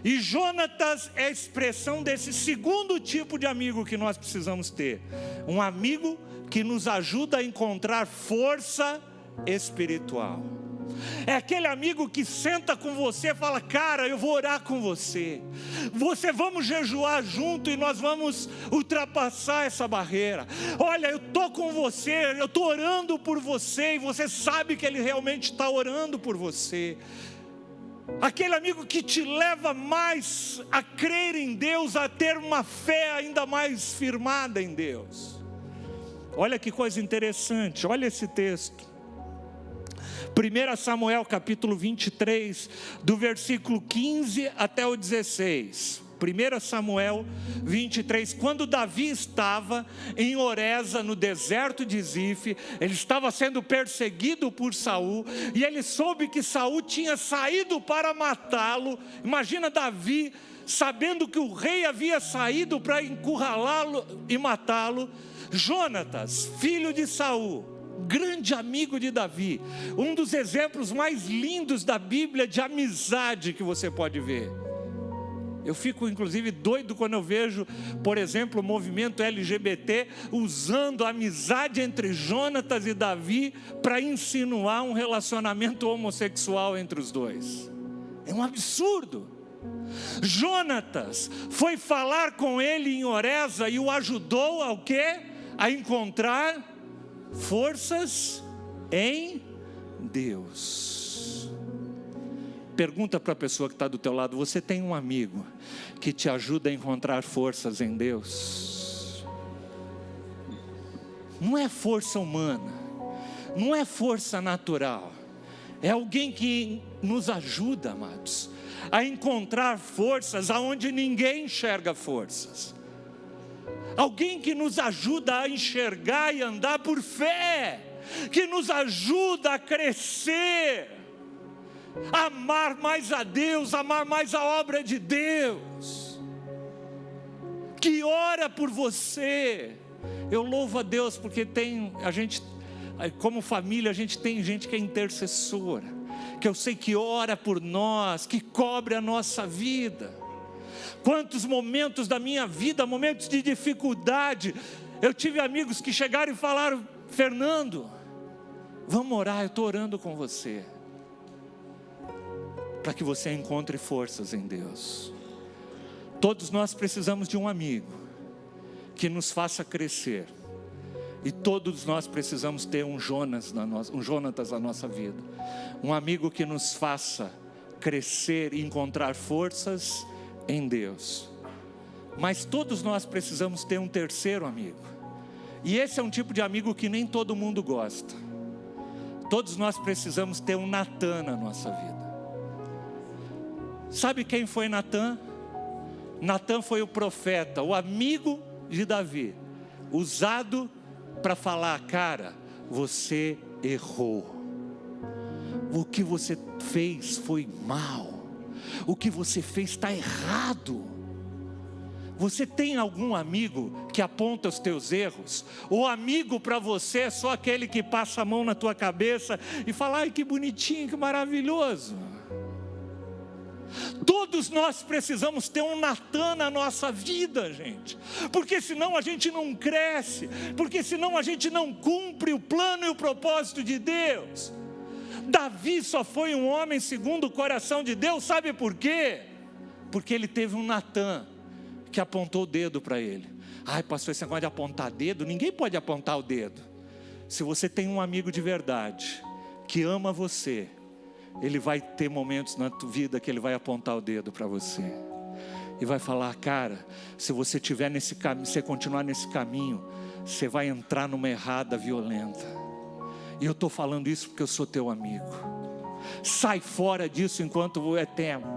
E Jonatas é a expressão desse segundo tipo de amigo que nós precisamos ter. Um amigo que nos ajuda a encontrar força espiritual. É aquele amigo que senta com você e fala: cara, eu vou orar com você. Vamos jejuar junto e nós vamos ultrapassar essa barreira. Olha, eu estou com você, eu estou orando por você, e você sabe que ele realmente está orando por você. Aquele amigo que te leva mais a crer em Deus, a ter uma fé ainda mais firmada em Deus. Olha que coisa interessante, olha esse texto. 1 Samuel capítulo 23, do versículo 15 até o 16. 1 Samuel 23, quando Davi estava em Oreza, no deserto de Zif, ele estava sendo perseguido por Saul, e ele soube que Saul tinha saído para matá-lo. Imagina Davi, sabendo que o rei havia saído para encurralá-lo e matá-lo. Jonatas, filho de Saul, grande amigo de Davi, um dos exemplos mais lindos da Bíblia de amizade que você pode ver. Eu fico inclusive doido quando eu vejo, por exemplo, o movimento LGBT usando a amizade entre Jonatas e Davi para insinuar um relacionamento homossexual entre os dois. É um absurdo. Jonatas foi falar com ele em Oreza e o ajudou ao quê? A encontrar forças em Deus. Pergunta para a pessoa que está do teu lado: você tem um amigo que te ajuda a encontrar forças em Deus? Não é força humana, não é força natural, é alguém que nos ajuda, amados, a encontrar forças aonde ninguém enxerga forças. Alguém que nos ajuda a enxergar e andar por fé, que nos ajuda a crescer, a amar mais a Deus, amar mais a obra de Deus, que ora por você. Eu louvo a Deus porque a gente, como família, a gente tem gente que é intercessora, que eu sei que ora por nós, que cobre a nossa vida. Quantos momentos da minha vida, momentos de dificuldade, eu tive amigos que chegaram e falaram: Fernando, vamos orar, eu estou orando com você, para que você encontre forças em Deus. Todos nós precisamos de um amigo que nos faça crescer, e todos nós precisamos ter um Jonatas na nossa vida, um amigo que nos faça crescer e encontrar forças em Deus. Mas todos nós precisamos ter um terceiro amigo, e esse é um tipo de amigo que nem todo mundo gosta. Todos nós precisamos ter um Natan na nossa vida. Sabe quem foi Natan? Natan foi o profeta, o amigo de Davi, usado para falar: cara, você errou, o que você fez foi mal, o que você fez está errado. Você tem algum amigo que aponta os teus erros? O amigo para você é só aquele que passa a mão na tua cabeça e fala: ai, que bonitinho, que maravilhoso. Todos nós precisamos ter um Natan na nossa vida, gente, porque senão a gente não cresce, porque senão a gente não cumpre o plano e o propósito de Deus. Davi só foi um homem segundo o coração de Deus, sabe por quê? Porque ele teve um Natan que apontou o dedo para ele. Ai, pastor, esse negócio de apontar dedo, ninguém pode apontar o dedo. Se você tem um amigo de verdade, que ama você, ele vai ter momentos na tua vida que ele vai apontar o dedo para você e vai falar: cara, se você tiver nesse caminho, se você continuar nesse caminho, você vai entrar numa errada violenta. E eu estou falando isso porque eu sou teu amigo. Sai fora disso enquanto é tempo.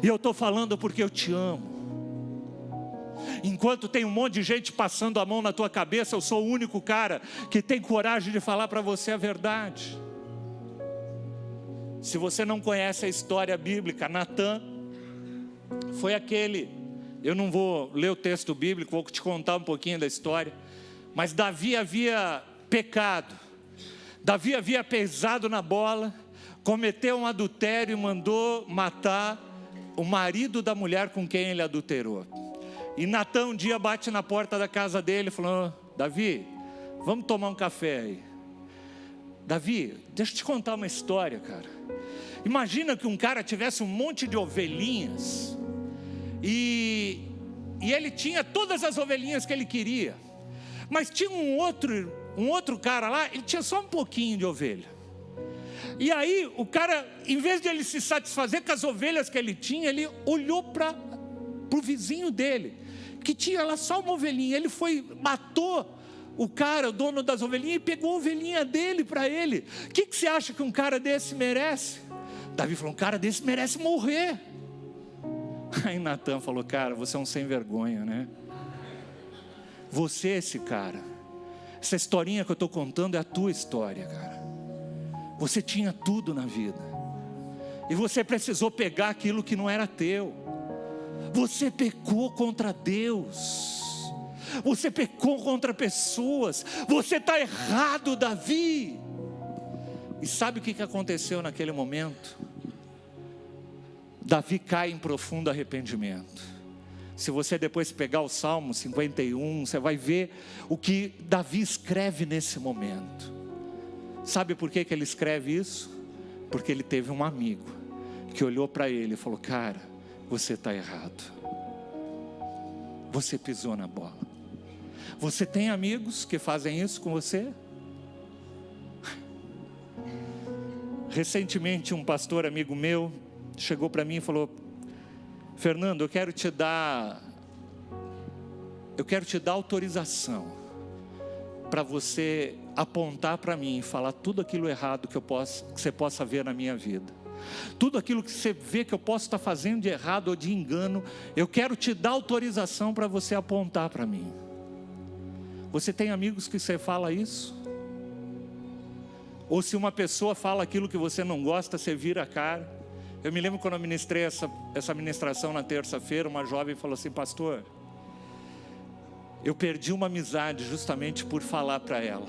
E eu estou falando porque eu te amo. Enquanto tem um monte de gente passando a mão na tua cabeça, eu sou o único cara que tem coragem de falar para você a verdade. Se você não conhece a história bíblica, Natã foi aquele, eu não vou ler o texto bíblico, vou te contar um pouquinho da história, mas Davi havia pecado, Davi havia pesado na bola, cometeu um adultério e mandou matar o marido da mulher com quem ele adulterou. E Natã um dia bate na porta da casa dele e falou: Davi, vamos tomar um café aí. Davi, deixa eu te contar uma história, cara. Imagina que um cara tivesse um monte de ovelhinhas e ele tinha todas as ovelhinhas que ele queria, mas tinha um outro cara lá, ele tinha só um pouquinho de ovelha. E aí o cara, em vez de ele se satisfazer com as ovelhas que ele tinha, ele olhou para o vizinho dele, que tinha lá só uma ovelhinha. Ele matou o cara, o dono das ovelhinhas, e pegou a ovelhinha dele para ele. O que você acha que um cara desse merece? Davi falou: um cara desse merece morrer. Aí Natã falou: cara, você é um sem vergonha, né? Você é esse cara. Essa historinha que eu estou contando é a tua história, cara. Você tinha tudo na vida, e você precisou pegar aquilo que não era teu. Você pecou contra Deus, você pecou contra pessoas, você está errado, Davi. E sabe o que aconteceu naquele momento? Davi cai em profundo arrependimento. Se você depois pegar o Salmo 51, você vai ver o que Davi escreve nesse momento. Sabe por que ele escreve isso? Porque ele teve um amigo que olhou para ele e falou: cara, você está errado, você pisou na bola. Você tem amigos que fazem isso com você? Recentemente um pastor amigo meu chegou para mim e falou: Fernando, eu quero te dar autorização para você apontar para mim e falar tudo aquilo errado que você possa ver na minha vida. Tudo aquilo que você vê que eu posso estar fazendo de errado ou de engano, eu quero te dar autorização para você apontar para mim. Você tem amigos que você fala isso? Ou se uma pessoa fala aquilo que você não gosta, você vira a cara? Eu me lembro quando eu ministrei essa ministração na terça-feira, uma jovem falou assim: pastor, eu perdi uma amizade justamente por falar para ela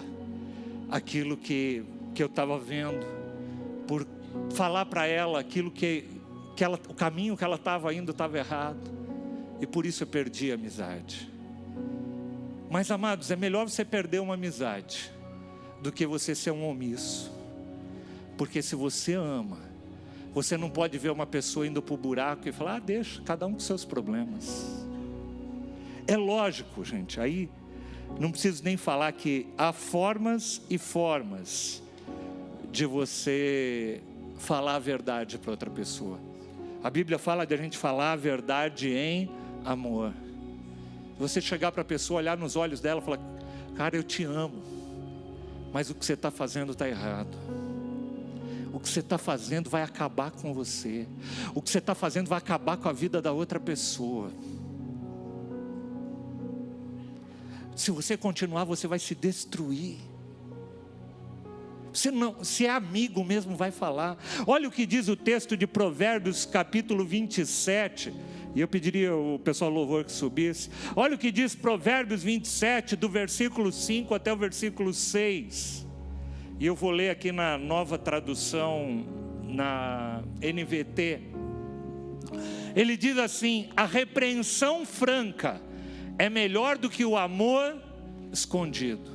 aquilo que eu estava vendo, por falar para ela aquilo o caminho que ela estava indo estava errado, e por isso eu perdi a amizade. Mas amados, é melhor você perder uma amizade do que você ser um omisso, porque se você ama, você não pode ver uma pessoa indo para o buraco e falar: deixa, cada um com seus problemas. É lógico, gente, aí não preciso nem falar que há formas e formas de você falar a verdade para outra pessoa. A Bíblia fala de a gente falar a verdade em amor. Você chegar para a pessoa, olhar nos olhos dela e falar: cara, eu te amo, mas o que você está fazendo está errado. O que você está fazendo vai acabar com você. O que você está fazendo vai acabar com a vida da outra pessoa. Se você continuar, você vai se destruir. Se é amigo mesmo, vai falar. Olha o que diz o texto de Provérbios capítulo 27. E eu pediria o pessoal louvor que subisse. Olha o que diz Provérbios 27, do versículo 5 até o versículo 6. E eu vou ler aqui na nova tradução, na NVT. Ele diz assim: a repreensão franca é melhor do que o amor escondido.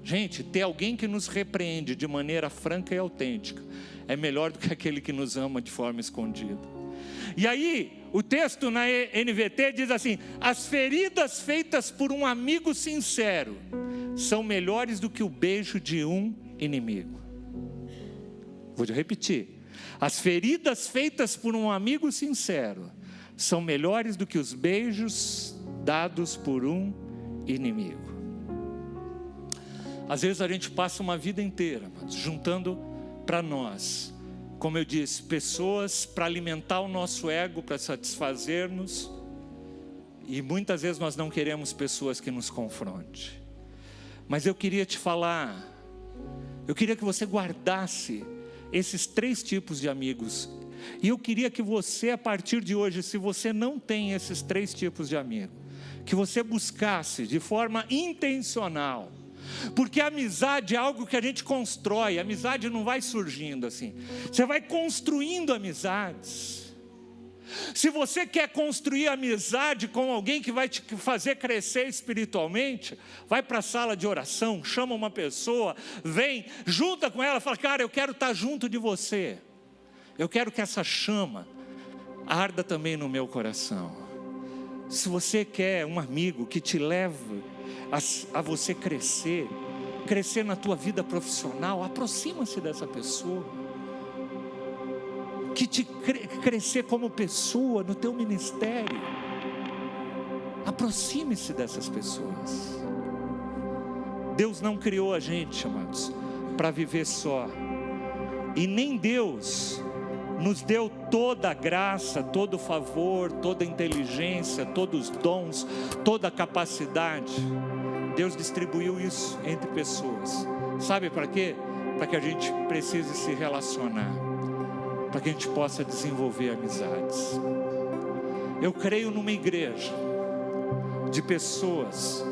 Gente, ter alguém que nos repreende de maneira franca e autêntica é melhor do que aquele que nos ama de forma escondida. E aí, o texto na NVT diz assim: as feridas feitas por um amigo sincero são melhores do que o beijo de um inimigo. Vou repetir: as feridas feitas por um amigo sincero são melhores do que os beijos dados por um inimigo. Às vezes a gente passa uma vida inteira, juntando para nós como eu disse, pessoas para alimentar o nosso ego, para satisfazer-nos. E muitas vezes nós não queremos pessoas que nos confrontem. Mas eu queria te falar, eu queria que você guardasse esses 3 tipos de amigos. E eu queria que você, a partir de hoje, se você não tem esses 3 tipos de amigo, que você buscasse de forma intencional. Porque a amizade é algo que a gente constrói, a amizade não vai surgindo assim. Você vai construindo amizades. Se você quer construir amizade com alguém que vai te fazer crescer espiritualmente, vai para a sala de oração, chama uma pessoa, vem, junta com ela, fala: cara, eu quero estar junto de você. Eu quero que essa chama arda também no meu coração. Se você quer um amigo que te leve a você crescer na tua vida profissional, aproxima-se dessa pessoa. Que te crescer como pessoa no teu ministério, aproxime-se dessas pessoas. Deus não criou a gente, amados, para viver só. E nem Deus nos deu toda a graça, todo o favor, toda a inteligência, todos os dons, toda a capacidade. Deus distribuiu isso entre pessoas. Sabe para quê? Para que a gente precise se relacionar, para que a gente possa desenvolver amizades. Eu creio numa igreja de pessoas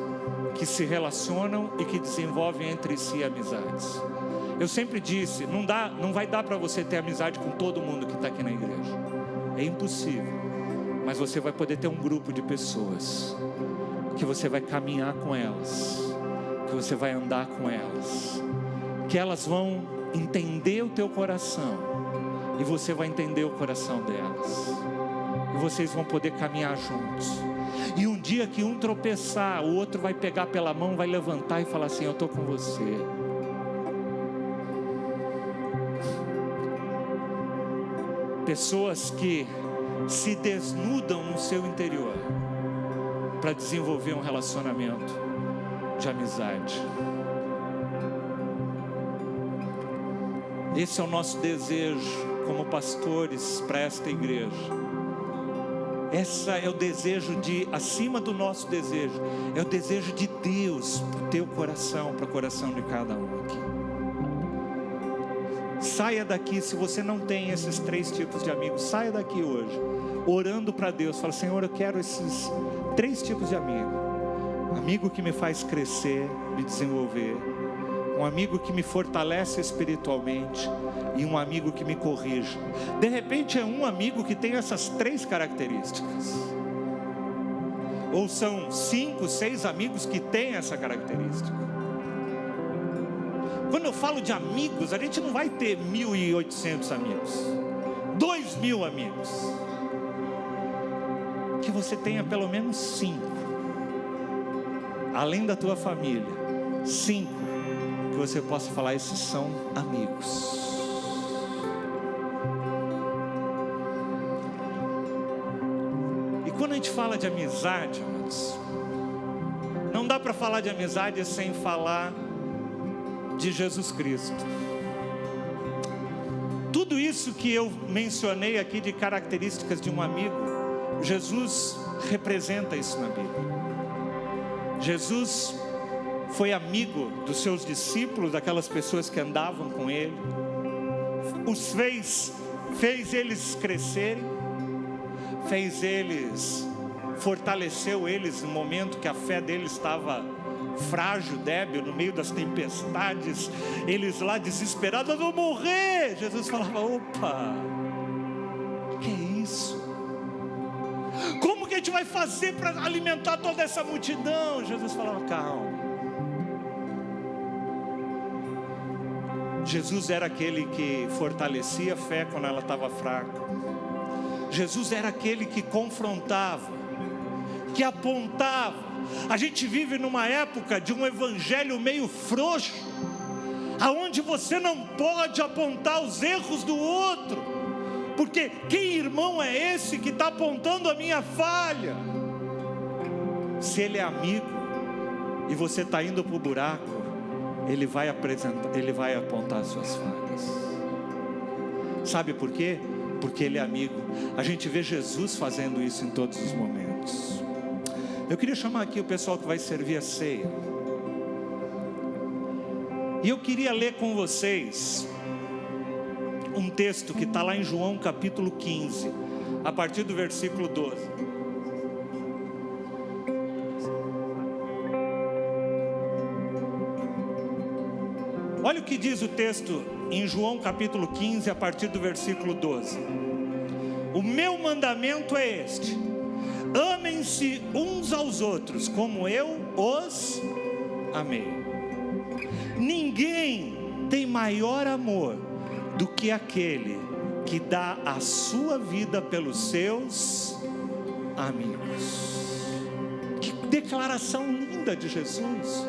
que se relacionam e que desenvolvem entre si amizades. Eu sempre disse, não vai dar para você ter amizade com todo mundo que está aqui na igreja. É impossível. Mas você vai poder ter um grupo de pessoas que você vai caminhar com elas, que você vai andar com elas, que elas vão entender o teu coração e você vai entender o coração delas, e vocês vão poder caminhar juntos. E um dia que um tropeçar, o outro vai pegar pela mão, vai levantar e falar assim: eu estou com você. Pessoas que se desnudam no seu interior para desenvolver um relacionamento de amizade. Esse é o nosso desejo como pastores para esta igreja. Esse é o desejo acima do nosso desejo, é o desejo de Deus para o teu coração, para o coração de cada um aqui. Saia daqui, se você não tem esses 3 tipos de amigos, saia daqui hoje, orando para Deus. Fala: Senhor, eu quero esses 3 tipos de amigo. Amigo que me faz crescer, me desenvolver. Um amigo que me fortalece espiritualmente. E um amigo que me corrige. De repente é um amigo que tem essas 3 características. Ou são 5, 6 amigos que têm essa característica. Quando eu falo de amigos, a gente não vai ter 1.800 amigos, 2.000 amigos. Que você tenha pelo menos 5, além da tua família, 5, que você possa falar: esses são amigos. E quando a gente fala de amizade, amados, não dá para falar de amizade sem falar de Jesus Cristo. Tudo isso que eu mencionei aqui de características de um amigo, Jesus representa isso na Bíblia. Jesus foi amigo dos seus discípulos, daquelas pessoas que andavam com ele, os fez eles crescerem, fortaleceu eles no momento que a fé deles estava frágil, débil, no meio das tempestades, eles lá desesperados: eu vou morrer. Jesus falava: opa, que é isso? Como que a gente vai fazer para alimentar toda essa multidão? Jesus falava: calma. Jesus era aquele que fortalecia a fé quando ela estava fraca. Jesus era aquele que confrontava, que apontava. A gente vive numa época de um evangelho meio frouxo, aonde você não pode apontar os erros do outro, porque quem irmão é esse que está apontando a minha falha? Se ele é amigo e você está indo para o buraco, ele vai apontar as suas falhas. Sabe por quê? Porque Ele é amigo. A gente vê Jesus fazendo isso em todos os momentos. Eu queria chamar aqui o pessoal que vai servir a ceia. E eu queria ler com vocês um texto que está lá em João capítulo 15, a partir do versículo 12. Olha o que diz o texto em João capítulo 15, a partir do versículo 12. O meu mandamento é este: amem-se uns aos outros, como eu os amei. Ninguém tem maior amor do que aquele que dá a sua vida pelos seus amigos. Que declaração linda de Jesus.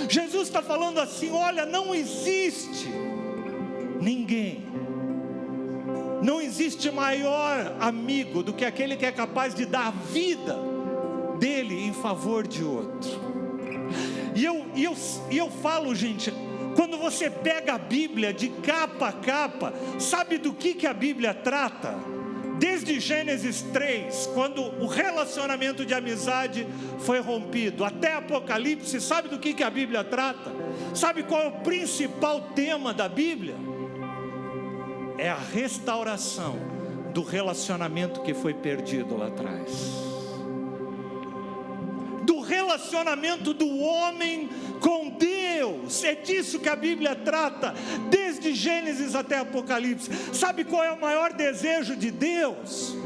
Jesus está falando assim: olha, não existe ninguém, não existe maior amigo do que aquele que é capaz de dar a vida dele em favor de outro. E eu falo, gente, quando você pega a Bíblia de capa a capa, sabe do que a Bíblia trata? Desde Gênesis 3, quando o relacionamento de amizade foi rompido, até Apocalipse, sabe do que a Bíblia trata? Sabe qual é o principal tema da Bíblia? É a restauração do relacionamento que foi perdido lá atrás. Do relacionamento do homem com Deus. É disso que a Bíblia trata, desde Gênesis até Apocalipse. Sabe qual é o maior desejo de Deus?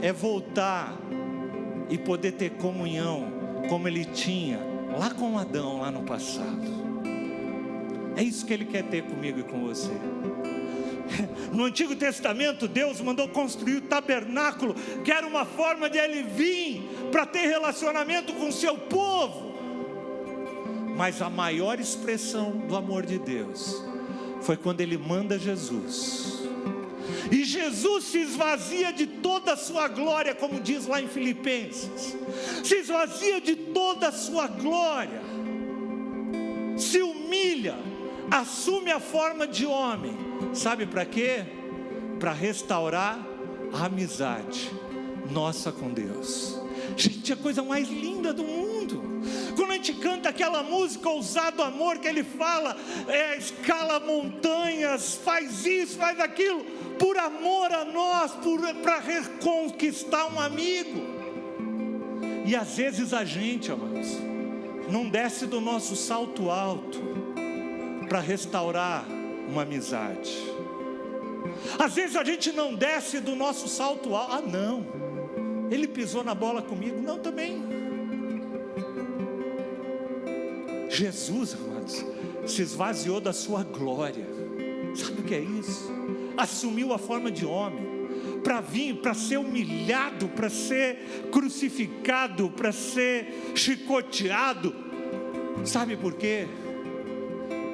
É voltar e poder ter comunhão como Ele tinha lá com Adão, lá no passado. É isso que Ele quer ter comigo e com você. No Antigo Testamento, Deus mandou construir o tabernáculo, que era uma forma de Ele vir para ter relacionamento com o seu povo. Mas a maior expressão do amor de Deus foi quando Ele manda Jesus. E Jesus se esvazia de toda a sua glória, como diz lá em Filipenses. Se esvazia de toda a sua glória, se humilha, assume a forma de homem. Sabe para quê? Para restaurar a amizade nossa com Deus. Gente, é a coisa mais linda do mundo. Quando a gente canta aquela música Ousado Amor, que ele fala, escala montanhas, faz isso, faz aquilo, por amor a nós, para reconquistar um amigo. E às vezes a gente, amados, não desce do nosso salto alto para restaurar uma amizade. Às vezes a gente não desce do nosso salto alto. Ah, não, ele pisou na bola comigo. Não, também. Jesus, amados, se esvaziou da sua glória. Sabe o que é isso? Assumiu a forma de homem para vir, para ser humilhado, para ser crucificado, para ser chicoteado. Sabe por quê?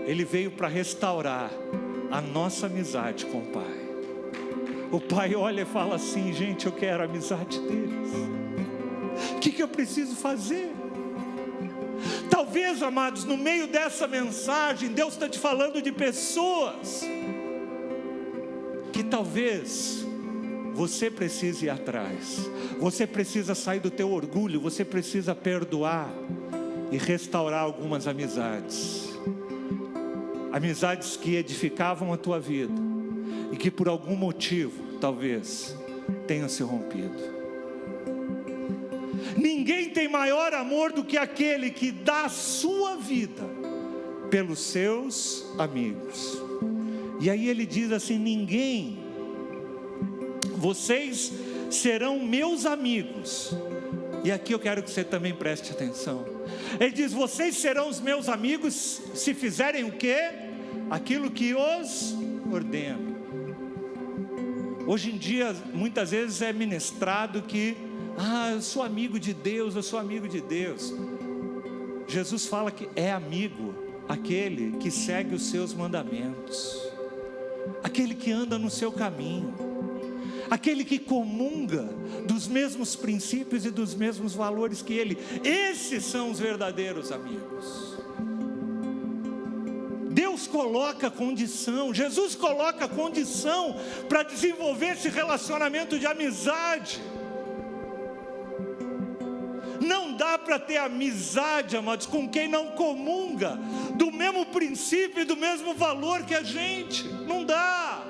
Ele veio para restaurar a nossa amizade com o Pai. O Pai olha e fala assim: gente, eu quero a amizade deles. O que eu preciso fazer? Talvez, amados, no meio dessa mensagem, Deus está te falando de pessoas que talvez você precise ir atrás. Você precisa sair do teu orgulho, você precisa perdoar e restaurar algumas amizades. Amizades que edificavam a tua vida e que por algum motivo, talvez, tenham se rompido. Ninguém tem maior amor do que aquele que dá a sua vida pelos seus amigos. E aí ele diz assim: vocês serão meus amigos. E aqui eu quero que você também preste atenção. Ele diz: vocês serão os meus amigos se fizerem o quê? Aquilo que os ordeno. Hoje em dia, muitas vezes é ministrado que eu sou amigo de Deus, eu sou amigo de Deus. Jesus fala que é amigo aquele que segue os seus mandamentos, aquele que anda no seu caminho, aquele que comunga dos mesmos princípios e dos mesmos valores que ele. Esses são os verdadeiros amigos. Deus Deus coloca condição, Jesus coloca condição para desenvolver esse relacionamento de amizade. Não dá para ter amizade, amados, com quem não comunga do mesmo princípio e do mesmo valor que a gente. Não dá.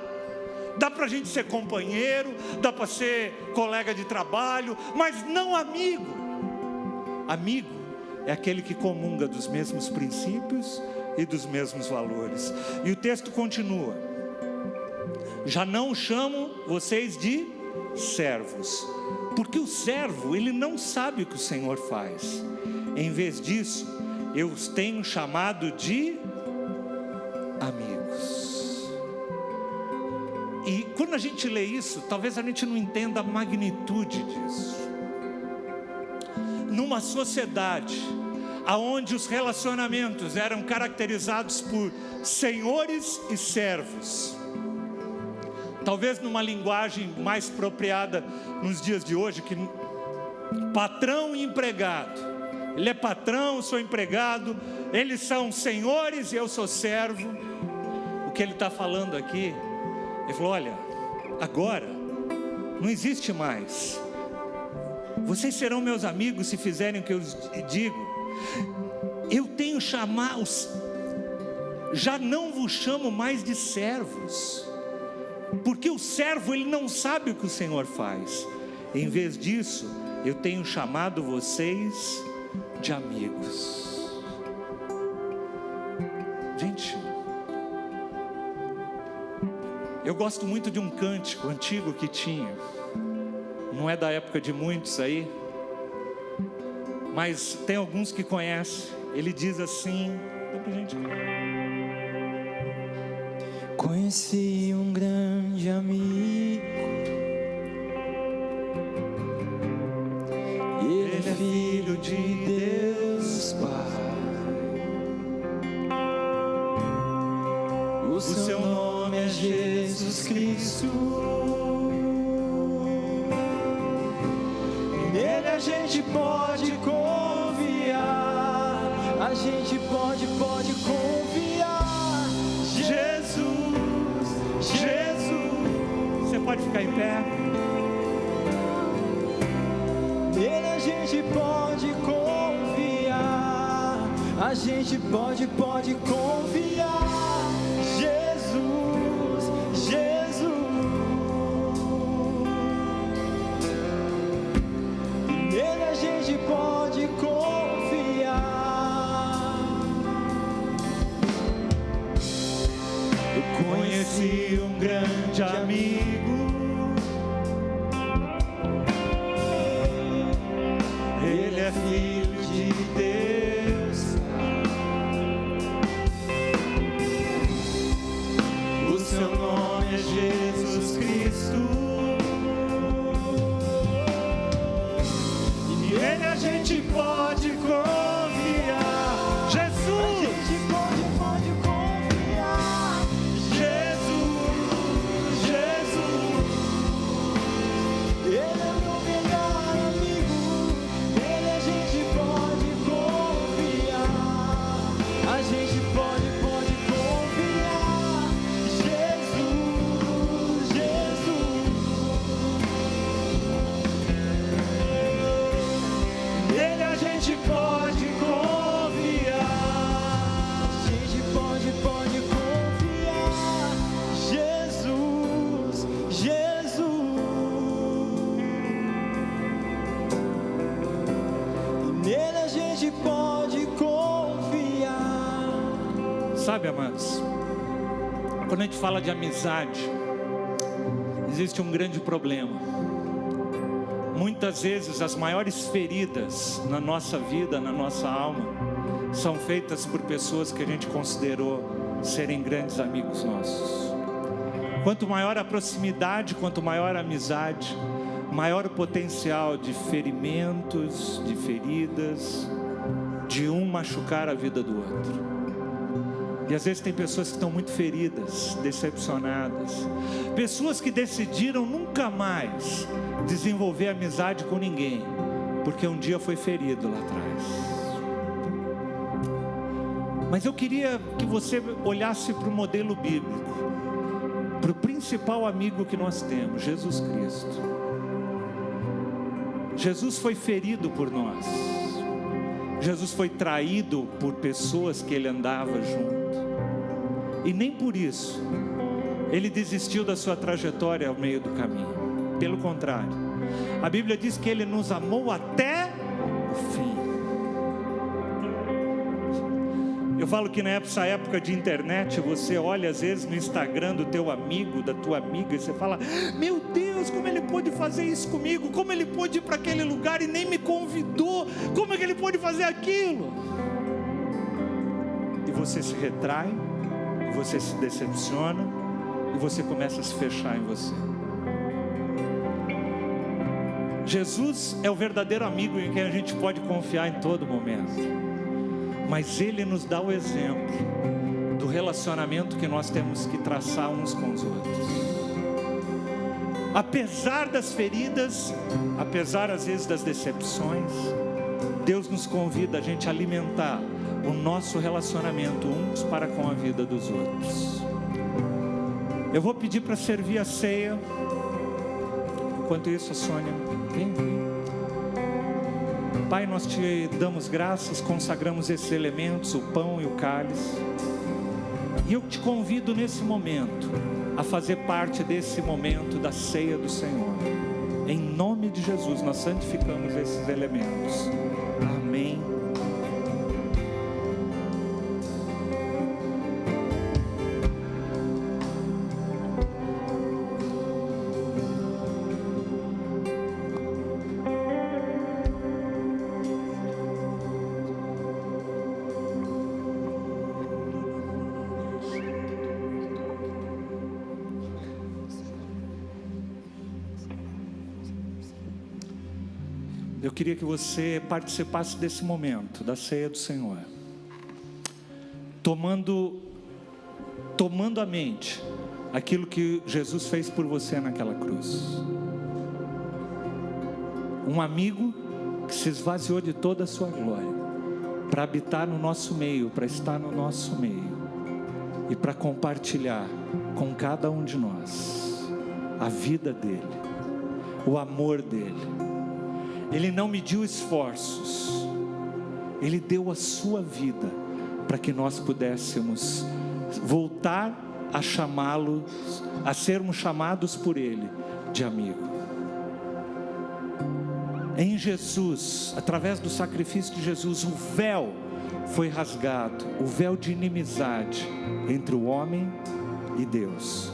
Dá para a gente ser companheiro, dá para ser colega de trabalho, mas não amigo. Amigo é aquele que comunga dos mesmos princípios e dos mesmos valores. E o texto continua: já não chamo vocês de servos, porque o servo, ele não sabe o que o Senhor faz. Em vez disso, eu os tenho chamado de amigos. E quando a gente lê isso, talvez a gente não entenda a magnitude disso. Numa sociedade onde os relacionamentos eram caracterizados por senhores e servos, talvez numa linguagem mais apropriada nos dias de hoje, que patrão e empregado. Ele é patrão, eu sou empregado, eles são senhores e eu sou servo. O que ele está falando aqui, ele falou: olha, agora não existe mais. Vocês serão meus amigos se fizerem o que eu digo. Eu tenho chamados, já não vos chamo mais de servos, porque o servo, ele não sabe o que o Senhor faz. Em vez disso, eu tenho chamado vocês de amigos. Gente, eu gosto muito de um cântico antigo que tinha, não é da época de muitos aí, mas tem alguns que conhecem. Ele diz assim, dá pra gente ver. Conheci um grande amigo, ele é filho de Deus Pai. O seu nome é Jesus Cristo. Nele a gente pode confiar, a gente pode confiar. Jesus, você pode ficar em pé. Nele a gente pode confiar, a gente pode confiar. Jesus, nele a gente pode confiar. Eu conheci um grande amigo, ele é filho de Deus. O seu nome é Jesus Cristo. E nele a gente pode confiar. Jesus, A gente pode confiar. Ele é meu melhor amigo, nele a gente pode confiar. A gente pode confiar. Jesus, nele a gente pode confiar. a gente pode confiar. Jesus. Nele a gente pode confiar. Sabe, amados, quando a gente fala de amizade, existe um grande problema. Muitas vezes as maiores feridas na nossa vida, na nossa alma, são feitas por pessoas que a gente considerou serem grandes amigos nossos. Quanto maior a proximidade, quanto maior a amizade, maior o potencial de ferimentos, de feridas, de um machucar a vida do outro. E às vezes tem pessoas que estão muito feridas, decepcionadas, pessoas que decidiram nunca mais desenvolver amizade com ninguém, porque um dia foi ferido lá atrás. Mas eu queria que você olhasse para o modelo bíblico, para o principal amigo que nós temos, Jesus Cristo. Jesus foi ferido por nós. Jesus foi traído por pessoas que ele andava junto. E nem por isso ele desistiu da sua trajetória ao meio do caminho. Pelo contrário, a Bíblia diz que ele nos amou até o fim. Eu falo que nessa época de internet, você olha às vezes no Instagram do teu amigo, da tua amiga, e você fala: meu Deus, como ele pôde fazer isso comigo? Como ele pôde ir para aquele lugar e nem me convidou? Como é que ele pôde fazer aquilo? E você se retrai, e você se decepciona, e você começa a se fechar em você. Jesus é o verdadeiro amigo em quem a gente pode confiar em todo momento. Mas Ele nos dá o exemplo do relacionamento que nós temos que traçar uns com os outros. Apesar das feridas, apesar às vezes das decepções, Deus nos convida a gente a alimentar o nosso relacionamento uns para com a vida dos outros. Eu vou pedir para servir a ceia. Enquanto isso, a Sônia vem. Pai, nós te damos graças, consagramos esses elementos, o pão e o cálice. E eu te convido nesse momento a fazer parte desse momento da ceia do Senhor. Em nome de Jesus, nós santificamos esses elementos. Amém. Eu queria que você participasse desse momento, da ceia do Senhor, tomando à mente aquilo que Jesus fez por você naquela cruz. Um amigo que se esvaziou de toda a sua glória, para habitar no nosso meio, para estar no nosso meio, e para compartilhar com cada um de nós a vida dele, o amor dele. Ele não mediu esforços, Ele deu a sua vida para que nós pudéssemos voltar a chamá-lo, a sermos chamados por Ele de amigo. Em Jesus, através do sacrifício de Jesus, o véu foi rasgado, o véu de inimizade entre o homem e Deus.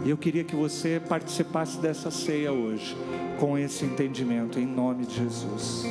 E eu queria que você participasse dessa ceia hoje, com esse entendimento, em nome de Jesus.